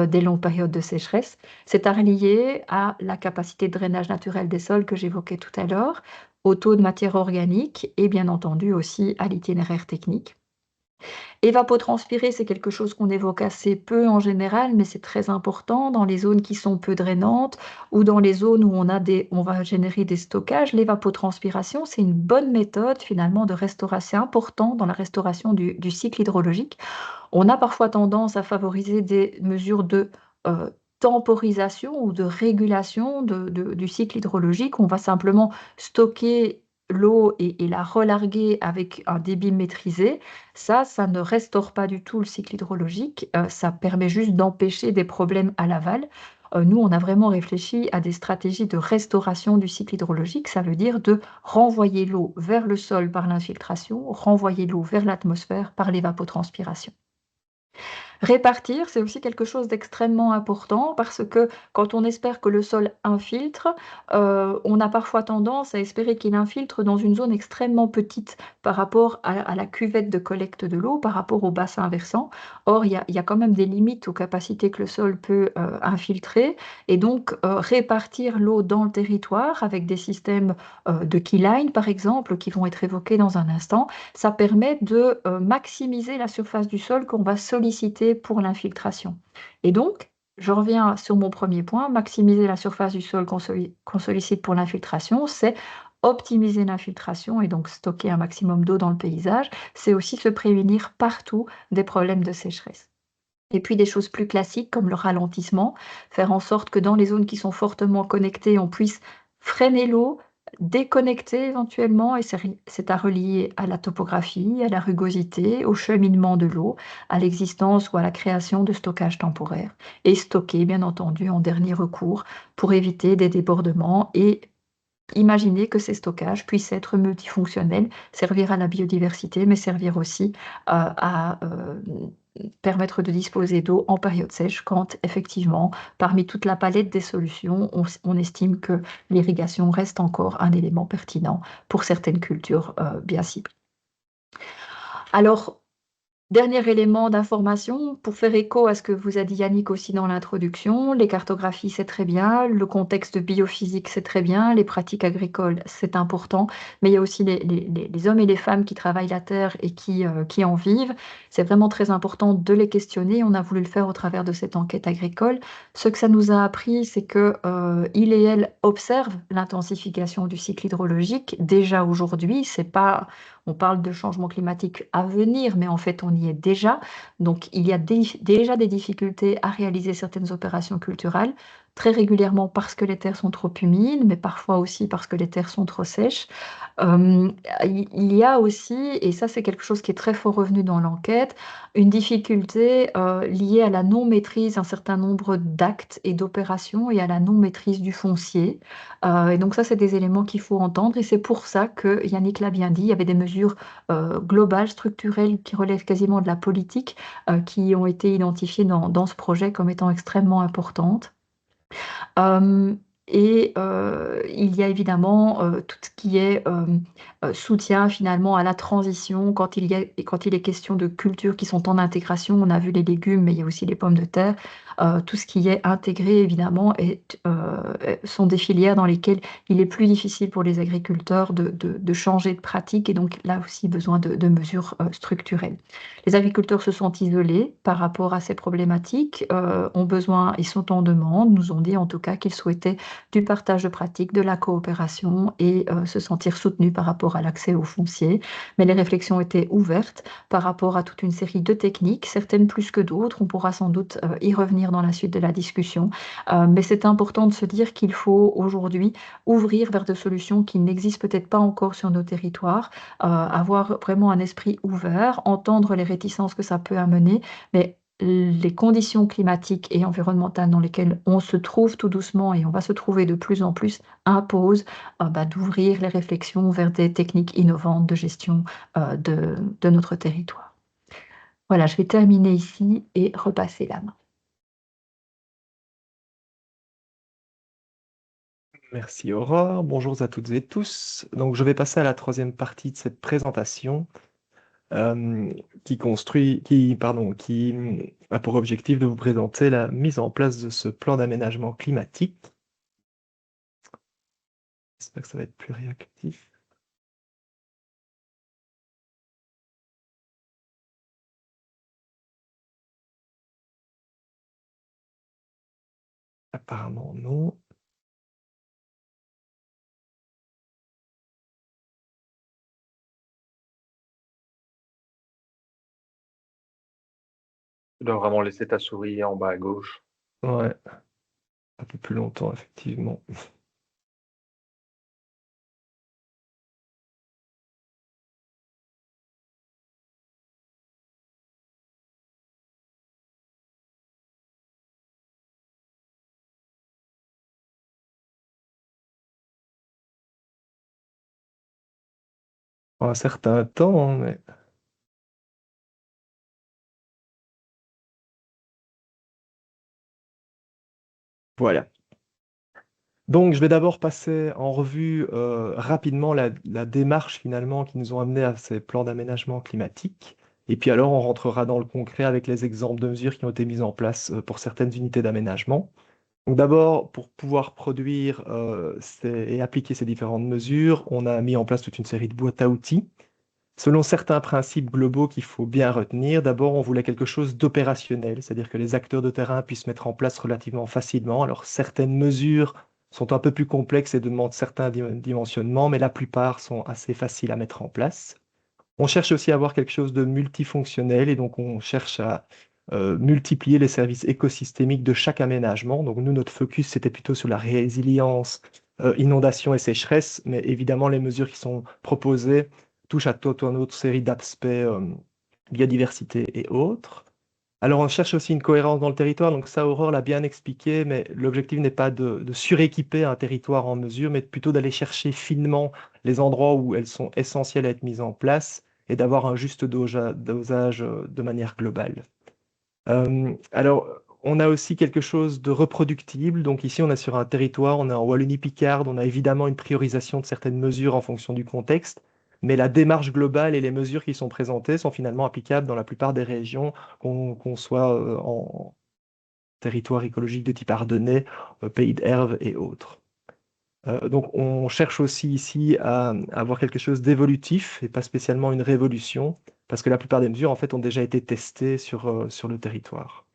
des longues périodes de sécheresse. C'est relié à la capacité de drainage naturel des sols que j'évoquais tout à l'heure, au taux de matière organique et bien entendu aussi à l'itinéraire technique. Évapotranspirer, c'est quelque chose qu'on évoque assez peu en général, mais c'est très important dans les zones qui sont peu drainantes ou dans les zones où on va générer des stockages. L'évapotranspiration, c'est une bonne méthode finalement de restauration, important dans la restauration du cycle hydrologique. On a parfois tendance à favoriser des mesures de temporisation ou de régulation du cycle hydrologique. On va simplement stocker l'eau et la relarguer avec un débit maîtrisé. Ça ne restaure pas du tout le cycle hydrologique. Ça permet juste d'empêcher des problèmes à l'aval. Nous, on a vraiment réfléchi à des stratégies de restauration du cycle hydrologique. Ça veut dire de renvoyer l'eau vers le sol par l'infiltration, renvoyer l'eau vers l'atmosphère par l'évapotranspiration. Répartir, c'est aussi quelque chose d'extrêmement important parce que quand on espère que le sol infiltre, on a parfois tendance à espérer qu'il infiltre dans une zone extrêmement petite par rapport à la cuvette de collecte de l'eau, par rapport au bassin versant. Or, il y a quand même des limites aux capacités que le sol peut infiltrer et donc répartir l'eau dans le territoire avec des systèmes de keyline, par exemple, qui vont être évoqués dans un instant, ça permet de maximiser la surface du sol qu'on va solliciter pour l'infiltration. Et donc, je reviens sur mon premier point, maximiser la surface du sol qu'on sollicite pour l'infiltration, c'est optimiser l'infiltration et donc stocker un maximum d'eau dans le paysage. C'est aussi se prémunir partout des problèmes de sécheresse. Et puis des choses plus classiques comme le ralentissement, faire en sorte que dans les zones qui sont fortement connectées, on puisse freiner l'eau, déconnecter éventuellement, et c'est à relier à la topographie, à la rugosité, au cheminement de l'eau, à l'existence ou à la création de stockages temporaires. Et stocker, bien entendu, en dernier recours pour éviter des débordements et imaginer que ces stockages puissent être multifonctionnels, servir à la biodiversité, mais servir aussi à permettre de disposer d'eau en période sèche quand, effectivement, parmi toute la palette des solutions, on estime que l'irrigation reste encore un élément pertinent pour certaines cultures bien ciblées. Alors, dernier élément d'information, pour faire écho à ce que vous a dit Yannick aussi dans l'introduction, les cartographies, c'est très bien, le contexte biophysique, c'est très bien, les pratiques agricoles, c'est important, mais il y a aussi les hommes et les femmes qui travaillent la terre et qui en vivent. C'est vraiment très important de les questionner. On a voulu le faire au travers de cette enquête agricole. Ce que ça nous a appris, c'est que il et elle observent l'intensification du cycle hydrologique déjà aujourd'hui. C'est pas On parle de changement climatique à venir, mais en fait, on y est déjà. Donc, il y a déjà des difficultés à réaliser certaines opérations culturelles, très régulièrement parce que les terres sont trop humides, mais parfois aussi parce que les terres sont trop sèches. Euh, il y a aussi, et ça c'est quelque chose qui est très fort revenu dans l'enquête, une difficulté liée à la non-maîtrise d'un certain nombre d'actes et d'opérations et à la non-maîtrise du foncier. Et donc ça, c'est des éléments qu'il faut entendre et c'est pour ça que Yannick l'a bien dit, il y avait des mesures globales, structurelles, qui relèvent quasiment de la politique, qui ont été identifiées dans ce projet comme étant extrêmement importantes. Hem il y a évidemment, tout ce qui est, soutien finalement à la transition quand il est question de cultures qui sont en intégration. On a vu les légumes, mais il y a aussi les pommes de terre. Tout ce qui est intégré évidemment sont des filières dans lesquelles il est plus difficile pour les agriculteurs de changer de pratique et donc là aussi besoin de mesures, structurelles. Les agriculteurs se sont isolés par rapport à ces problématiques, ont besoin et sont en demande, nous ont dit en tout cas qu'ils souhaitaient du partage de pratiques, de la coopération et se sentir soutenus par rapport à l'accès au foncier. Mais les réflexions étaient ouvertes par rapport à toute une série de techniques, certaines plus que d'autres. On pourra sans doute y revenir dans la suite de la discussion. Mais c'est important de se dire qu'il faut aujourd'hui ouvrir vers des solutions qui n'existent peut-être pas encore sur nos territoires, avoir vraiment un esprit ouvert, entendre les réticences que ça peut amener, mais les conditions climatiques et environnementales dans lesquelles on se trouve tout doucement et on va se trouver de plus en plus imposent d'ouvrir les réflexions vers des techniques innovantes de gestion de notre territoire. Voilà, je vais terminer ici et repasser la main. Merci Aurore, bonjour à toutes et tous. Donc je vais passer à la troisième partie de cette présentation qui a pour objectif de vous présenter la mise en place de ce plan d'aménagement climatique. J'espère que ça va être plus réactif. Apparemment non. Tu dois vraiment laisser ta souris en bas à gauche. Ouais, un peu plus longtemps effectivement. Pour un certain temps, hein, mais voilà. Donc, je vais d'abord passer en revue rapidement la démarche finalement qui nous ont amené à ces plans d'aménagement climatique. Et puis alors, on rentrera dans le concret avec les exemples de mesures qui ont été mises en place pour certaines unités d'aménagement. Donc d'abord, pour pouvoir produire et appliquer ces différentes mesures, on a mis en place toute une série de boîtes à outils. Selon certains principes globaux qu'il faut bien retenir, d'abord, on voulait quelque chose d'opérationnel, c'est-à-dire que les acteurs de terrain puissent mettre en place relativement facilement. Alors, certaines mesures sont un peu plus complexes et demandent certains dimensionnements, mais la plupart sont assez faciles à mettre en place. On cherche aussi à avoir quelque chose de multifonctionnel et donc on cherche à multiplier les services écosystémiques de chaque aménagement. Donc nous, notre focus, c'était plutôt sur la résilience, inondation et sécheresse, mais évidemment, les mesures qui sont proposées touchent à toute une autre série d'aspects, biodiversité et autres. Alors, on cherche aussi une cohérence dans le territoire, donc ça, Aurore l'a bien expliqué, mais l'objectif n'est pas de suréquiper un territoire en mesure, mais plutôt d'aller chercher finement les endroits où elles sont essentielles à être mises en place et d'avoir un juste dosage de manière globale. Alors, on a aussi quelque chose de reproductible. Donc ici, on est sur un territoire, on est en Wallonie-Picarde, on a évidemment une priorisation de certaines mesures en fonction du contexte, mais la démarche globale et les mesures qui sont présentées sont finalement applicables dans la plupart des régions, qu'on soit en territoire écologique de type ardennais, pays d'Herve et autres. Donc on cherche aussi ici à avoir quelque chose d'évolutif et pas spécialement une révolution, parce que la plupart des mesures en fait ont déjà été testées sur le territoire.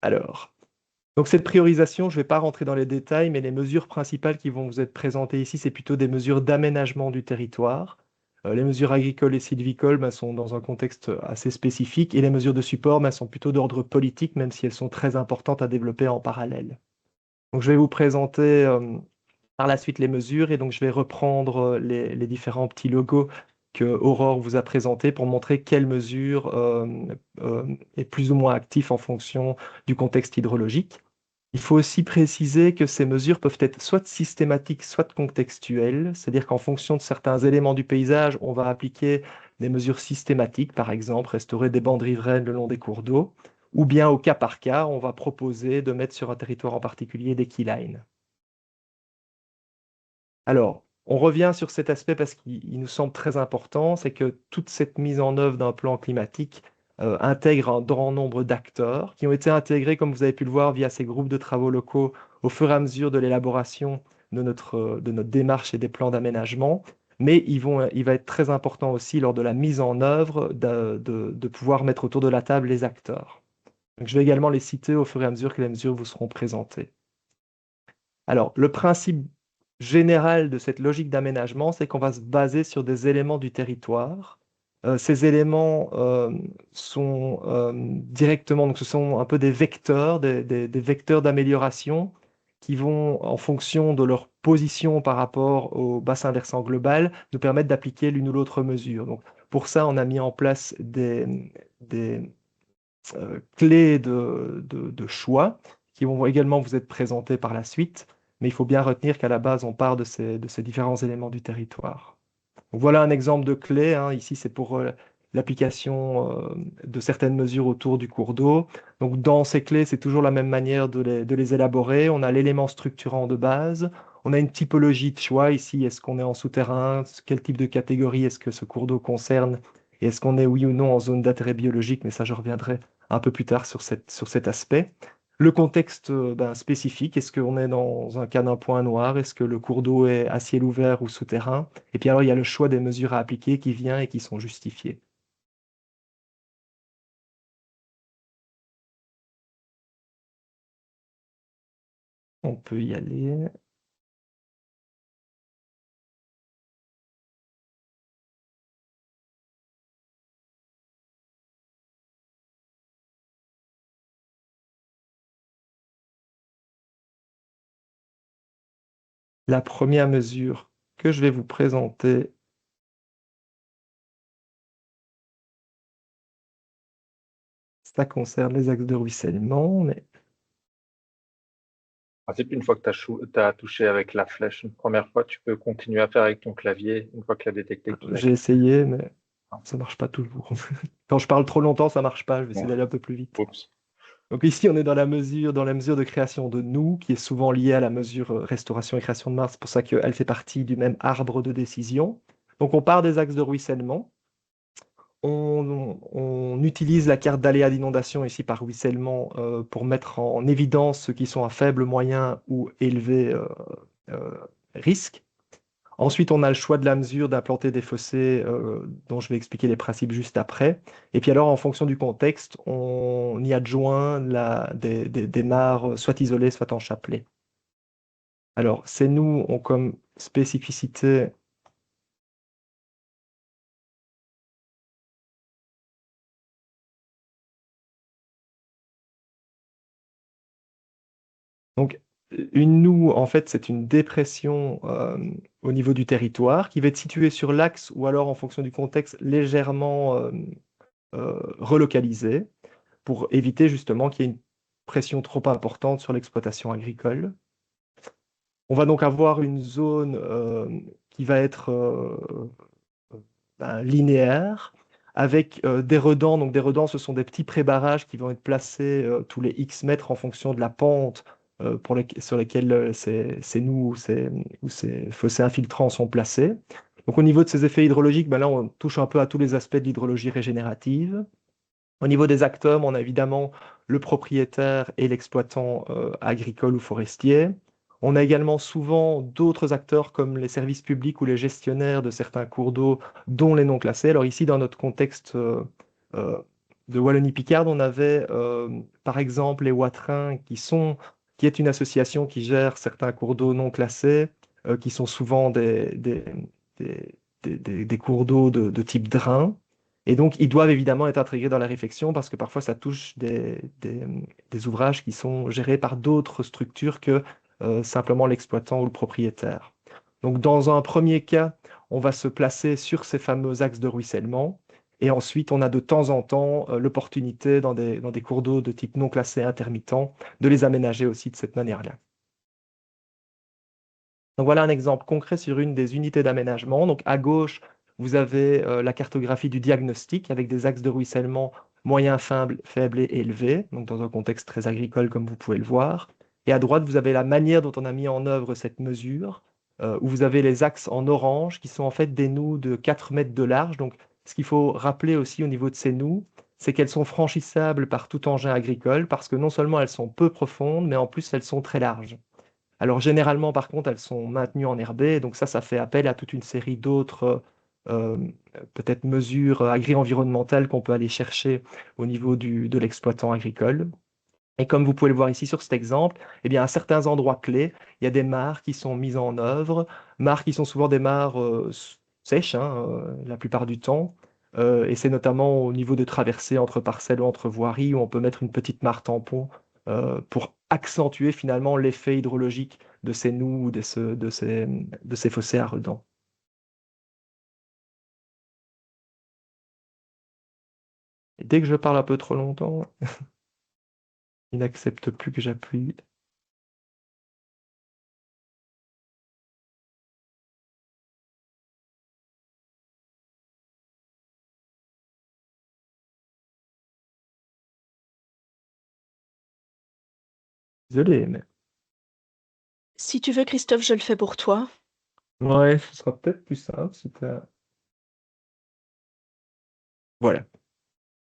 Alors, donc cette priorisation, je ne vais pas rentrer dans les détails, mais les mesures principales qui vont vous être présentées ici, c'est plutôt des mesures d'aménagement du territoire. Les mesures agricoles et sylvicoles sont dans un contexte assez spécifique, et les mesures de support sont plutôt d'ordre politique, même si elles sont très importantes à développer en parallèle. Donc je vais vous présenter par la suite les mesures, et donc je vais reprendre les différents petits logos que Aurore vous a présentés pour montrer quelle mesure est plus ou moins active en fonction du contexte hydrologique. Il faut aussi préciser que ces mesures peuvent être soit systématiques, soit contextuelles, c'est-à-dire qu'en fonction de certains éléments du paysage, on va appliquer des mesures systématiques, par exemple restaurer des bandes riveraines le long des cours d'eau, ou bien au cas par cas, on va proposer de mettre sur un territoire en particulier des keylines. Alors, on revient sur cet aspect parce qu'il nous semble très important, c'est que toute cette mise en œuvre d'un plan climatique intègre un grand nombre d'acteurs qui ont été intégrés, comme vous avez pu le voir, via ces groupes de travaux locaux au fur et à mesure de l'élaboration de notre démarche et des plans d'aménagement. Mais il va être très important aussi lors de la mise en œuvre de pouvoir mettre autour de la table les acteurs. Donc, je vais également les citer au fur et à mesure que les mesures vous seront présentées. Alors, le principe général de cette logique d'aménagement, c'est qu'on va se baser sur des éléments du territoire. Ces éléments sont directement, donc ce sont un peu des vecteurs, des vecteurs d'amélioration qui vont, en fonction de leur position par rapport au bassin versant global, nous permettre d'appliquer l'une ou l'autre mesure. Donc, pour ça, on a mis en place des clés de choix qui vont également vous être présentées par la suite, mais il faut bien retenir qu'à la base, on part de ces différents éléments du territoire. Donc, voilà un exemple de clé, hein. Ici, c'est pour l'application de certaines mesures autour du cours d'eau. Donc, dans ces clés, c'est toujours la même manière de les élaborer. On a l'élément structurant de base. On a une typologie de choix ici. Est-ce qu'on est en souterrain? Quel type de catégorie est-ce que ce cours d'eau concerne? Et est-ce qu'on est oui ou non en zone d'intérêt biologique? Mais ça, je reviendrai un peu plus tard sur cet aspect. Le contexte spécifique, est-ce qu'on est dans un cas d'un point noir? Est-ce que le cours d'eau est à ciel ouvert ou souterrain? Et puis alors, il y a le choix des mesures à appliquer qui vient et qui sont justifiées. On peut y aller. La première mesure que je vais vous présenter, ça concerne les axes de ruissellement, mais En principe, une fois que tu as touché avec la flèche une première fois, tu peux continuer à faire avec ton clavier une fois qu'il a détecté qu'il a j'ai cliqué. essayé, mais ça marche pas toujours. Quand je parle trop longtemps, ça marche pas. Je vais essayer Ouais. d'aller un peu plus vite. Oups. Donc ici, on est dans la mesure de création de nous, qui est souvent liée à la mesure restauration et création de Mars. C'est pour ça qu'elle fait partie du même arbre de décision. Donc on part des axes de ruissellement. On utilise la carte d'aléa d'inondation ici par ruissellement pour mettre en évidence ceux qui sont à faible, moyen ou élevé euh, risque. Ensuite, on a le choix de la mesure d'implanter des fossés dont je vais expliquer les principes juste après. Et puis alors, en fonction du contexte, on y adjoint des mares soit isolées, soit en chapelet. Alors, ces nous ont comme spécificité. Donc, une noue, en fait, c'est une dépression au niveau du territoire qui va être située sur l'axe ou alors, en fonction du contexte, légèrement relocalisée pour éviter justement qu'il y ait une pression trop importante sur l'exploitation agricole. On va donc avoir une zone qui va être linéaire, avec des redans. Donc des redans, ce sont des petits pré-barrages qui vont être placés tous les X mètres en fonction de la pente sur lesquels ces noues ou ces fossés infiltrants sont placés. Donc au niveau de ces effets hydrologiques, ben là, on touche un peu à tous les aspects de l'hydrologie régénérative. Au niveau des acteurs, on a évidemment le propriétaire et l'exploitant agricole ou forestier. On a également souvent d'autres acteurs comme les services publics ou les gestionnaires de certains cours d'eau, dont les non classés. Alors ici, dans notre contexte euh, de Wallonie-Picarde, on avait par exemple les Watrins qui est une association qui gère certains cours d'eau non classés, qui sont souvent des, des cours d'eau de type drain. Et donc, ils doivent évidemment être intégrés dans la réflexion parce que parfois, ça touche des ouvrages qui sont gérés par d'autres structures que simplement l'exploitant ou le propriétaire. Donc, dans un premier cas, on va se placer sur ces fameux axes de ruissellement. Et ensuite, on a de temps en temps l'opportunité dans des cours d'eau de type non classé intermittent de les aménager aussi de cette manière-là. Donc voilà un exemple concret sur une des unités d'aménagement. Donc à gauche, vous avez la cartographie du diagnostic avec des axes de ruissellement moyens, faibles et élevés, donc dans un contexte très agricole comme vous pouvez le voir. Et à droite, vous avez la manière dont on a mis en œuvre cette mesure, où vous avez les axes en orange qui sont en fait des noues de 4 mètres de large. Donc ce qu'il faut rappeler aussi au niveau de ces noues, c'est qu'elles sont franchissables par tout engin agricole parce que non seulement elles sont peu profondes, mais en plus elles sont très larges. Alors généralement, par contre, elles sont maintenues en enherbées, donc ça fait appel à toute une série d'autres euh, peut-être mesures agri-environnementales qu'on peut aller chercher au niveau de l'exploitant agricole. Et comme vous pouvez le voir ici sur cet exemple, eh bien, à certains endroits clés, il y a des mares qui sont mises en œuvre, mares qui sont souvent des mares sèches, hein, la plupart du temps. Et c'est notamment au niveau de traversées entre parcelles ou entre voiries où on peut mettre une petite mare tampon pour accentuer finalement l'effet hydrologique de ces noues ou de ces fossés à redans. Et dès que je parle un peu trop longtemps, il n'accepte plus que j'appuie. Désolé, mais Si tu veux, Christophe, je le fais pour toi. ouais, ce sera peut-être plus simple. Voilà.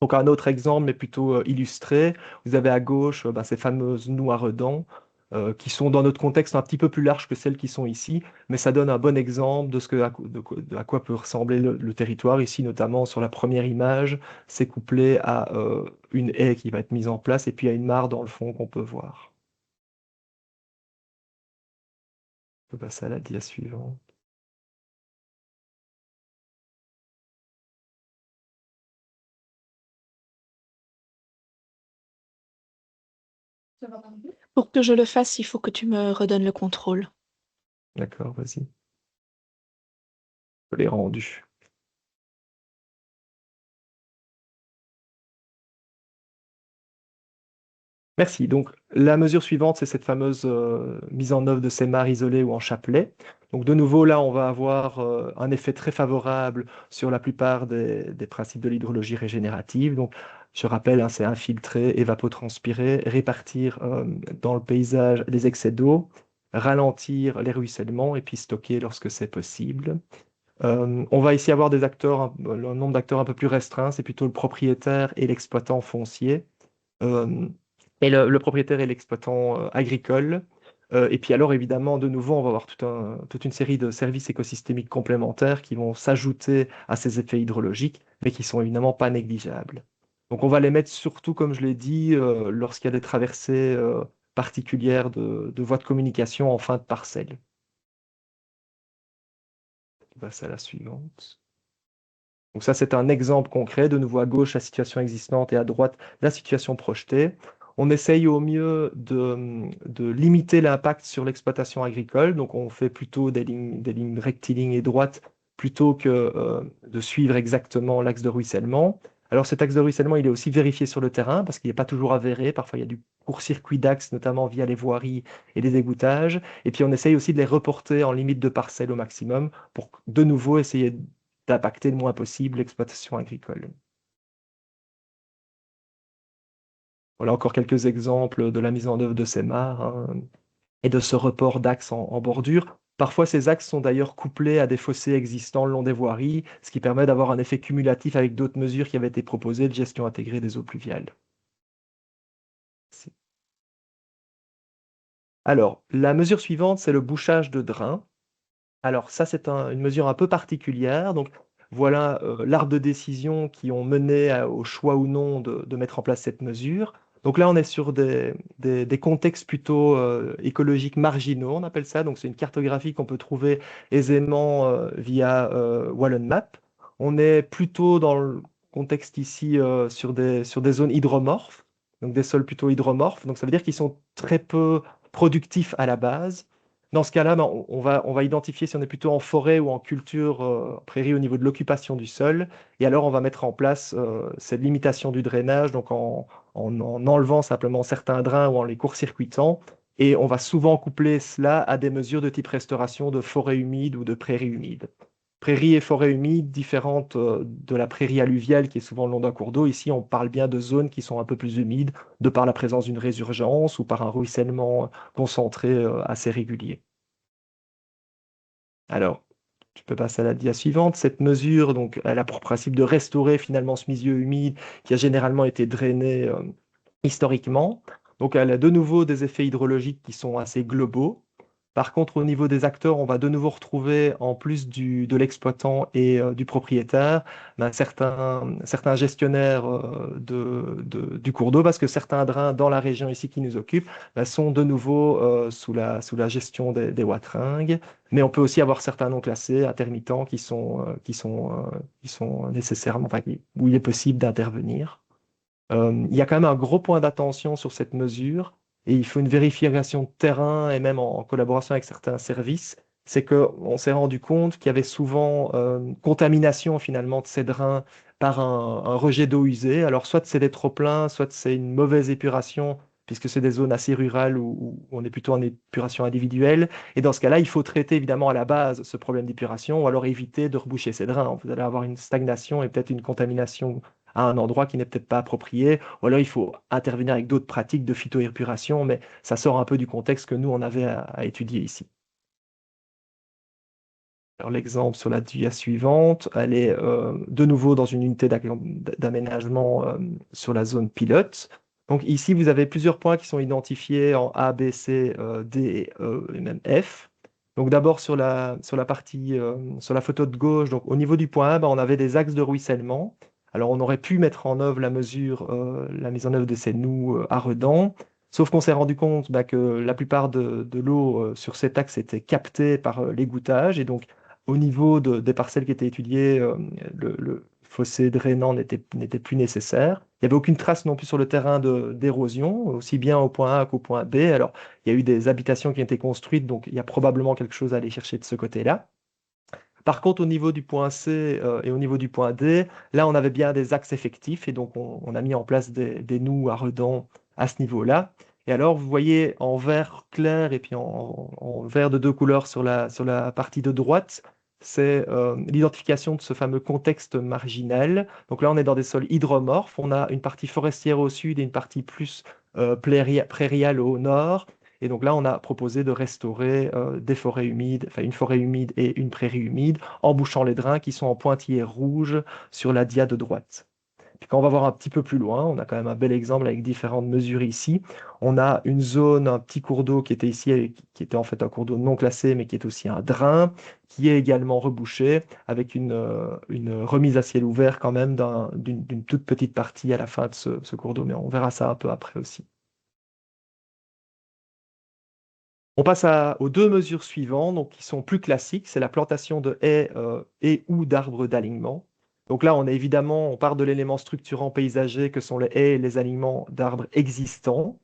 Donc un autre exemple, mais plutôt illustré, vous avez à gauche ces fameuses noues à redans qui sont dans notre contexte un petit peu plus large que celles qui sont ici, mais ça donne un bon exemple à quoi peut ressembler le territoire. Ici, notamment sur la première image, c'est couplé à une haie qui va être mise en place et puis à une mare dans le fond qu'on peut voir. On peut passer à la dia suivante. Pour que je le fasse, il faut que tu me redonnes le contrôle. D'accord, vas-y. Je l'ai rendu. Merci. Donc, la mesure suivante, c'est cette fameuse mise en œuvre de ces mares isolées ou en chapelet. Donc, de nouveau, là, on va avoir un effet très favorable sur la plupart des principes de l'hydrologie régénérative. Donc, je rappelle, hein, c'est infiltrer, évapotranspirer, répartir dans le paysage les excès d'eau, ralentir les ruissellements et puis stocker lorsque c'est possible. On va ici avoir des acteurs, un nombre d'acteurs un peu plus restreint, c'est plutôt le propriétaire et l'exploitant foncier. Euh, et le propriétaire et l'exploitant agricole. Et puis alors, évidemment, de nouveau, on va avoir toute une série de services écosystémiques complémentaires qui vont s'ajouter à ces effets hydrologiques, mais qui sont évidemment pas négligeables. Donc on va les mettre surtout, comme je l'ai dit, lorsqu'il y a des traversées particulières de voies de communication en fin de parcelle. On passe à la suivante. Donc ça, c'est un exemple concret. De nouveau, à gauche, la situation existante et à droite, la situation projetée. On essaye au mieux de limiter l'impact sur l'exploitation agricole. Donc on fait plutôt des lignes rectilignes et droites plutôt que de suivre exactement l'axe de ruissellement. Alors cet axe de ruissellement, il est aussi vérifié sur le terrain parce qu'il n'est pas toujours avéré. Parfois, il y a du court-circuit d'axes, notamment via les voiries et les égoutages. Et puis, on essaye aussi de les reporter en limite de parcelle au maximum pour de nouveau essayer d'impacter le moins possible l'exploitation agricole. Voilà encore quelques exemples de la mise en œuvre de ces mares, hein, et de ce report d'axes en bordure. Parfois, ces axes sont d'ailleurs couplés à des fossés existants le long des voiries, ce qui permet d'avoir un effet cumulatif avec d'autres mesures qui avaient été proposées de gestion intégrée des eaux pluviales. Alors, la mesure suivante, c'est le bouchage de drains. Alors ça, c'est une mesure un peu particulière. Donc voilà l'arbre de décision qui ont mené au choix ou non de mettre en place cette mesure. Donc là, on est sur des contextes plutôt écologiques marginaux, on appelle ça. Donc c'est une cartographie qu'on peut trouver aisément via Wallon Map. On est plutôt dans le contexte ici sur des zones hydromorphes, donc des sols plutôt hydromorphes. Donc ça veut dire qu'ils sont très peu productifs à la base. Dans ce cas-là, ben, on va identifier si on est plutôt en forêt ou en culture prairie au niveau de l'occupation du sol. Et alors, on va mettre en place cette limitation du drainage, donc en enlevant simplement certains drains ou en les court-circuitant. Et on va souvent coupler cela à des mesures de type restauration de forêt humide ou de prairie humide. Prairie et forêt humide différentes de la prairie alluviale qui est souvent le long d'un cours d'eau. Ici, on parle bien de zones qui sont un peu plus humides, de par la présence d'une résurgence ou par un ruissellement concentré assez régulier. Alors, tu peux passer à la dia suivante. Cette mesure, donc, elle a pour principe de restaurer finalement ce milieu humide qui a généralement été drainé historiquement. Donc, elle a de nouveau des effets hydrologiques qui sont assez globaux. Par contre, au niveau des acteurs, on va de nouveau retrouver, en plus de l'exploitant et du propriétaire, ben, certains gestionnaires du cours d'eau, parce que certains drains dans la région ici qui nous occupe ben, sont de nouveau sous la gestion des wateringues. Mais on peut aussi avoir certains non classés, intermittents, qui sont nécessairement, enfin, où il est possible d'intervenir. Il y a quand même un gros point d'attention sur cette mesure et il faut une vérification de terrain et même en collaboration avec certains services. C'est qu'on s'est rendu compte qu'il y avait souvent contamination finalement de ces drains par un rejet d'eau usée. Alors soit c'est des trop-pleins, soit c'est une mauvaise épuration puisque c'est des zones assez rurales où on est plutôt en épuration individuelle. Et dans ce cas-là, il faut traiter évidemment à la base ce problème d'épuration ou alors éviter de reboucher ces drains. Vous allez avoir une stagnation et peut-être une contamination à un endroit qui n'est peut-être pas approprié, ou alors il faut intervenir avec d'autres pratiques de phytoépuration, mais ça sort un peu du contexte que nous, on avait à étudier ici. Alors l'exemple sur la dia suivante, elle est de nouveau dans une unité d'aménagement sur la zone pilote. Donc ici, vous avez plusieurs points qui sont identifiés en A, B, C, D et E et même F. Donc d'abord sur la partie, sur la photo de gauche, donc au niveau du point A, ben, on avait des axes de ruissellement. Alors on aurait pu mettre en œuvre la mise en œuvre de ces noues à redans, sauf qu'on s'est rendu compte ben, que la plupart de l'eau sur cet axe était captée par l'égouttage, et donc au niveau des parcelles qui étaient étudiées, le fossé drainant n'était plus nécessaire. Il n'y avait aucune trace non plus sur le terrain d'érosion, aussi bien au point A qu'au point B. Alors, il y a eu des habitations qui ont été construites, donc il y a probablement quelque chose à aller chercher de ce côté-là. Par contre, au niveau du point C et au niveau du point D, là, on avait bien des axes effectifs et donc on a mis en place des noues à redans à ce niveau-là. Et alors, vous voyez en vert clair et puis en vert de deux couleurs sur la partie de droite, c'est l'identification de ce fameux contexte marginal. Donc là, on est dans des sols hydromorphes. On a une partie forestière au sud et une partie plus prairiale au nord. Et donc là, on a proposé de restaurer des forêts humides, enfin une forêt humide et une prairie humide, en bouchant les drains qui sont en pointillés rouges sur la dia de droite. Puis quand on va voir un petit peu plus loin, on a quand même un bel exemple avec différentes mesures ici. On a une zone, un petit cours d'eau qui était ici, qui était en fait un cours d'eau non classé, mais qui est aussi un drain, qui est également rebouché, avec une remise à ciel ouvert quand même d'une toute petite partie à la fin de ce cours d'eau, mais on verra ça un peu après aussi. On passe aux deux mesures suivantes, donc, qui sont plus classiques. C'est la plantation de haies et ou d'arbres d'alignement. Donc là, on part de l'élément structurant paysager que sont les haies et les alignements d'arbres existants.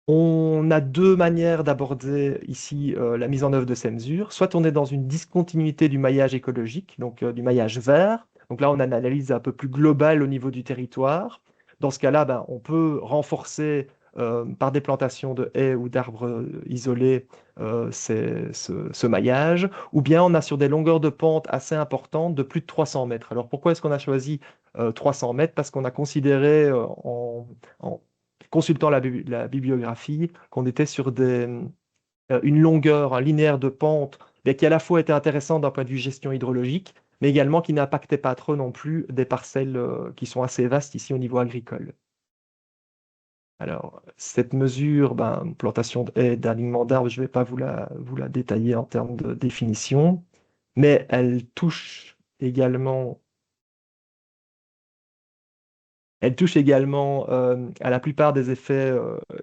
On a deux manières d'aborder ici la mise en œuvre de ces mesures. Soit on est dans une discontinuité du maillage écologique, donc du maillage vert. Donc là, on a une analyse un peu plus globale au niveau du territoire. Dans ce cas-là, ben, on peut renforcer par des plantations de haies ou d'arbres isolés ce maillage, ou bien on a sur des longueurs de pente assez importantes de plus de 300 mètres. Alors pourquoi est-ce qu'on a choisi 300 mètres? Parce qu'on a considéré en consultant la bibliographie qu'on était sur une longueur, un linéaire de pente mais qui à la fois était intéressant d'un point de vue gestion hydrologique, mais également qui n'impactait pas trop non plus des parcelles qui sont assez vastes ici au niveau agricole. Alors, cette mesure, ben, plantation de haies, d'alignement d'arbres, je ne vais pas vous la détailler en termes de définition, mais elle touche également à la plupart des effets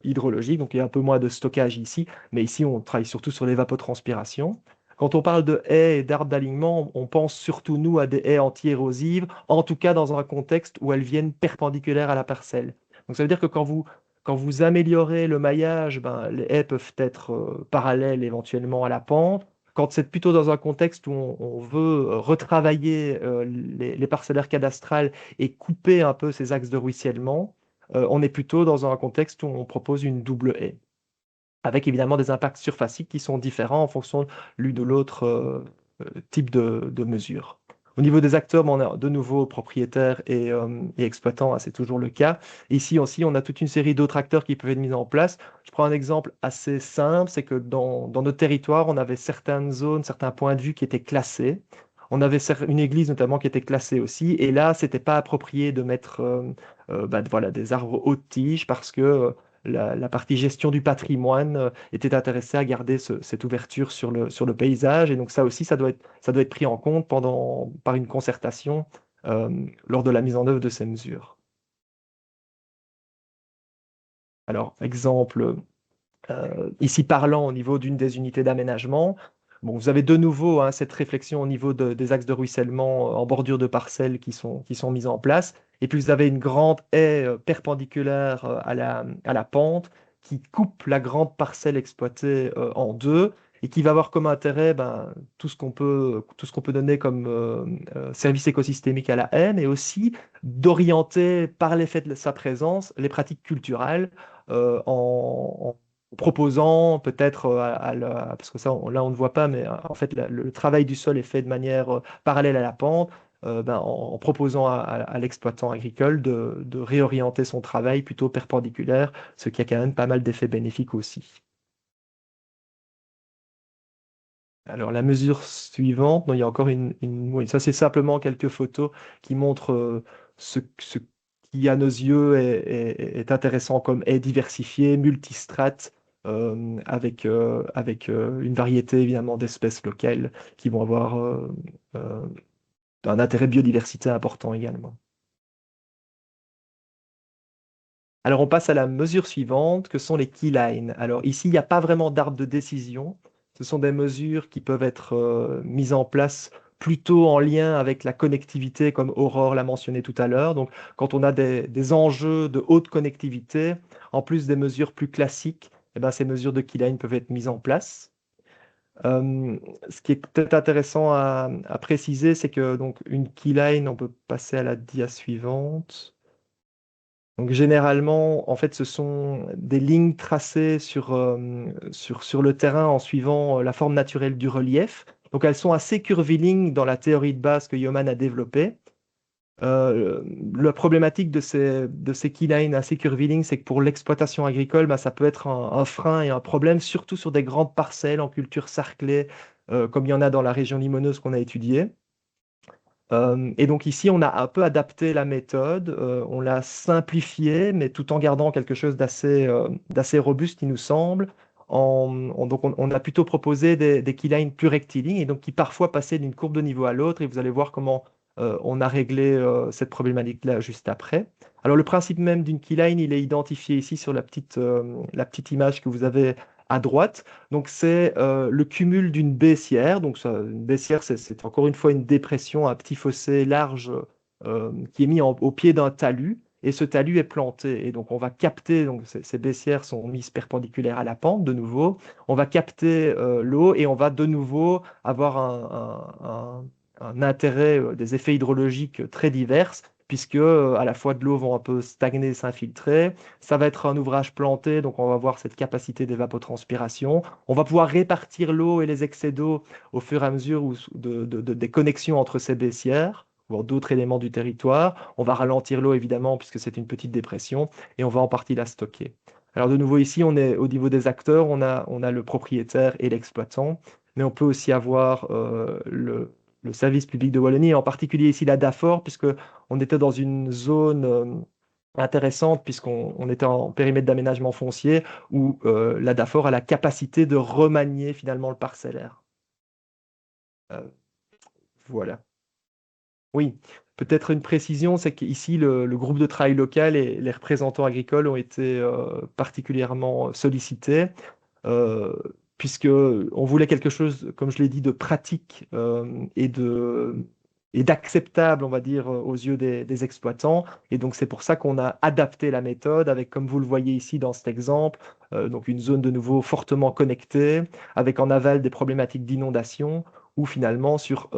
hydrologiques, donc il y a un peu moins de stockage ici, mais ici on travaille surtout sur l'évapotranspiration. Quand on parle de haies et d'arbres d'alignement, on pense surtout, nous, à des haies anti-érosives, en tout cas dans un contexte où elles viennent perpendiculaires à la parcelle. Donc ça veut dire que quand vous améliorez le maillage, ben, les haies peuvent être parallèles éventuellement à la pente. Quand c'est plutôt dans un contexte où on veut retravailler les parcellaires cadastrales et couper un peu ces axes de ruissellement, on est plutôt dans un contexte où on propose une double haie, avec évidemment des impacts surfaciques qui sont différents en fonction de l'une ou l'autre type de mesure. Au niveau des acteurs, on a de nouveau propriétaires et exploitants, hein, c'est toujours le cas. Ici aussi, on a toute une série d'autres acteurs qui peuvent être mis en place. Je prends un exemple assez simple, c'est que dans notre territoire, on avait certaines zones, certains points de vue qui étaient classés. On avait une église notamment qui était classée aussi, et là, c'était pas approprié de mettre voilà, des arbres hautes tiges parce que la partie gestion du patrimoine était intéressée à garder cette ouverture sur le paysage. Et donc ça aussi, ça doit être pris en compte par une concertation lors de la mise en œuvre de ces mesures. Alors, exemple ici parlant au niveau d'une des unités d'aménagement. Bon, vous avez de nouveau hein, cette réflexion au niveau des axes de ruissellement en bordure de parcelles qui sont mises en place. Et puis vous avez une grande haie perpendiculaire à la pente qui coupe la grande parcelle exploitée en deux et qui va avoir comme intérêt ben, tout ce qu'on peut donner comme service écosystémique à la haie, mais aussi d'orienter par l'effet de sa présence les pratiques culturelles en proposant peut-être, parce que ça, là, on ne voit pas, mais en fait, le travail du sol est fait de manière parallèle à la pente, ben, en proposant à l'exploitant agricole de réorienter son travail plutôt perpendiculaire, ce qui a quand même pas mal d'effets bénéfiques aussi. Alors, la mesure suivante, non, il y a encore oui, ça, c'est simplement quelques photos qui montrent ce qui, à nos yeux, est intéressant comme est diversifié, multistrate, avec une variété, évidemment, d'espèces locales qui vont avoir un intérêt biodiversité important également. Alors, on passe à la mesure suivante, que sont les keylines. Alors, ici, il n'y a pas vraiment d'arbre de décision. Ce sont des mesures qui peuvent être mises en place plutôt en lien avec la connectivité, comme Aurore l'a mentionné tout à l'heure. Donc, quand on a des enjeux de haute connectivité, en plus des mesures plus classiques, eh ben, ces mesures de keyline peuvent être mises en place. Ce qui est peut-être intéressant à préciser, c'est que donc, une keyline, on peut passer à la dia suivante. Donc généralement, en fait, ce sont des lignes tracées sur le terrain en suivant la forme naturelle du relief. Donc elles sont assez curvilignes dans la théorie de base que Yeoman a développée. La problématique de ces keylines assez curvilignes, c'est que pour l'exploitation agricole, bah, ça peut être un frein et un problème, surtout sur des grandes parcelles en culture sarclée, comme il y en a dans la région limoneuse qu'on a étudiée. Et donc ici, on a un peu adapté la méthode, on l'a simplifiée, mais tout en gardant quelque chose d'assez robuste, il nous semble. Donc on a plutôt proposé des keylines plus rectilignes et donc qui parfois passaient d'une courbe de niveau à l'autre. Et vous allez voir comment on a réglé cette problématique-là juste après. Alors le principe même d'une keyline, il est identifié ici sur la petite image que vous avez à droite. Donc, c'est le cumul d'une baissière. Donc, une baissière, c'est encore une fois une dépression, un petit fossé large qui est mis au pied d'un talus. Et ce talus est planté. Et donc, on va capter, donc ces baissières sont mises perpendiculaires à la pente de nouveau. On va capter l'eau et on va de nouveau avoir un intérêt, des effets hydrologiques très divers, puisque à la fois de l'eau vont un peu stagner, s'infiltrer. Ça va être un ouvrage planté, donc on va avoir cette capacité d'évapotranspiration. On va pouvoir répartir l'eau et les excès d'eau au fur et à mesure des connexions entre ces baissières ou d'autres éléments du territoire. On va ralentir l'eau évidemment puisque c'est une petite dépression et on va en partie la stocker. Alors de nouveau ici, on est au niveau des acteurs, on a le propriétaire et l'exploitant, mais on peut aussi avoir le service public de Wallonie, et en particulier ici la DAFOR, puisque on était dans une zone intéressante, puisqu'on était en périmètre d'aménagement foncier, où la DAFOR a la capacité de remanier finalement le parcellaire. Voilà. Oui, peut-être une précision, c'est qu'ici, le groupe de travail local et les représentants agricoles ont été particulièrement sollicités, euh, puisque on voulait quelque chose, comme je l'ai dit, de pratique et d'acceptable, on va dire, aux yeux des exploitants. Et donc, c'est pour ça qu'on a adapté la méthode avec, comme vous le voyez ici dans cet exemple, donc une zone de nouveau fortement connectée, avec en aval des problématiques d'inondation, où finalement, sur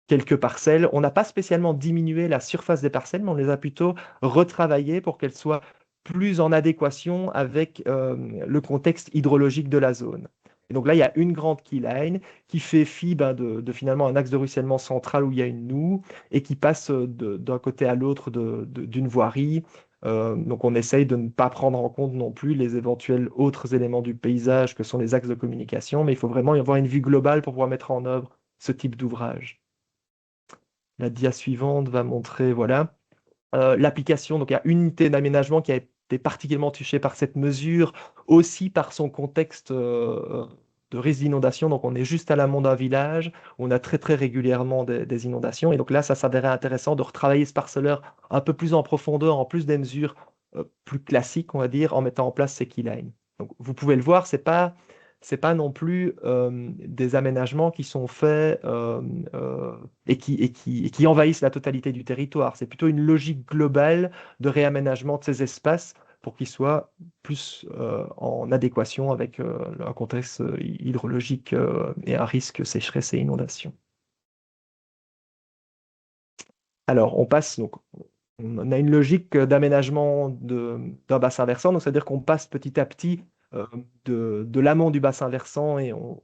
quelques parcelles. On n'a pas spécialement diminué la surface des parcelles, mais on les a plutôt retravaillées pour qu'elles soient plus en adéquation avec le contexte hydrologique de la zone. Et donc là, il y a une grande keyline qui fait fi de finalement un axe de ruissellement central où il y a une noue et qui passe d'un côté à l'autre d'une voirie. Donc on essaye de ne pas prendre en compte non plus les éventuels autres éléments du paysage que sont les axes de communication, mais il faut vraiment y avoir une vue globale pour pouvoir mettre en œuvre ce type d'ouvrage. La dia suivante va montrer, voilà, l'application. Donc, il y a une unité d'aménagement qui a été particulièrement touchée par cette mesure, aussi par son contexte de risque d'inondation. Donc, on est juste à l'amont d'un village où on a très, très régulièrement des inondations. Et donc là, ça s'avérait intéressant de retravailler ce parcelleur un peu plus en profondeur, en plus des mesures plus classiques, on va dire, en mettant en place ces keylines. Donc, vous pouvez le voir, c'est pas non plus des aménagements qui sont faits et qui envahissent la totalité du territoire. C'est plutôt une logique globale de réaménagement de ces espaces pour qu'ils soient plus en adéquation avec un contexte hydrologique et un risque sécheresse et inondation. Alors, on passe, donc, on a une logique d'aménagement d'un bassin versant, donc c'est-à-dire qu'on passe petit à petit de l'amont du bassin versant et on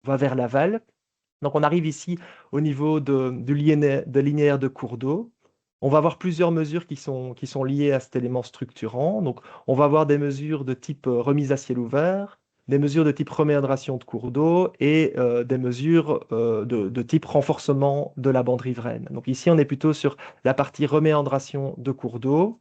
va vers l'aval. Donc on arrive ici au niveau de linéaire de cours d'eau. On va avoir plusieurs mesures qui sont liées à cet élément structurant. Donc on va avoir des mesures de type remise à ciel ouvert, des mesures de type reméandration de cours d'eau et des mesures de type renforcement de la bande riveraine. Donc ici on est plutôt sur la partie reméandration de cours d'eau.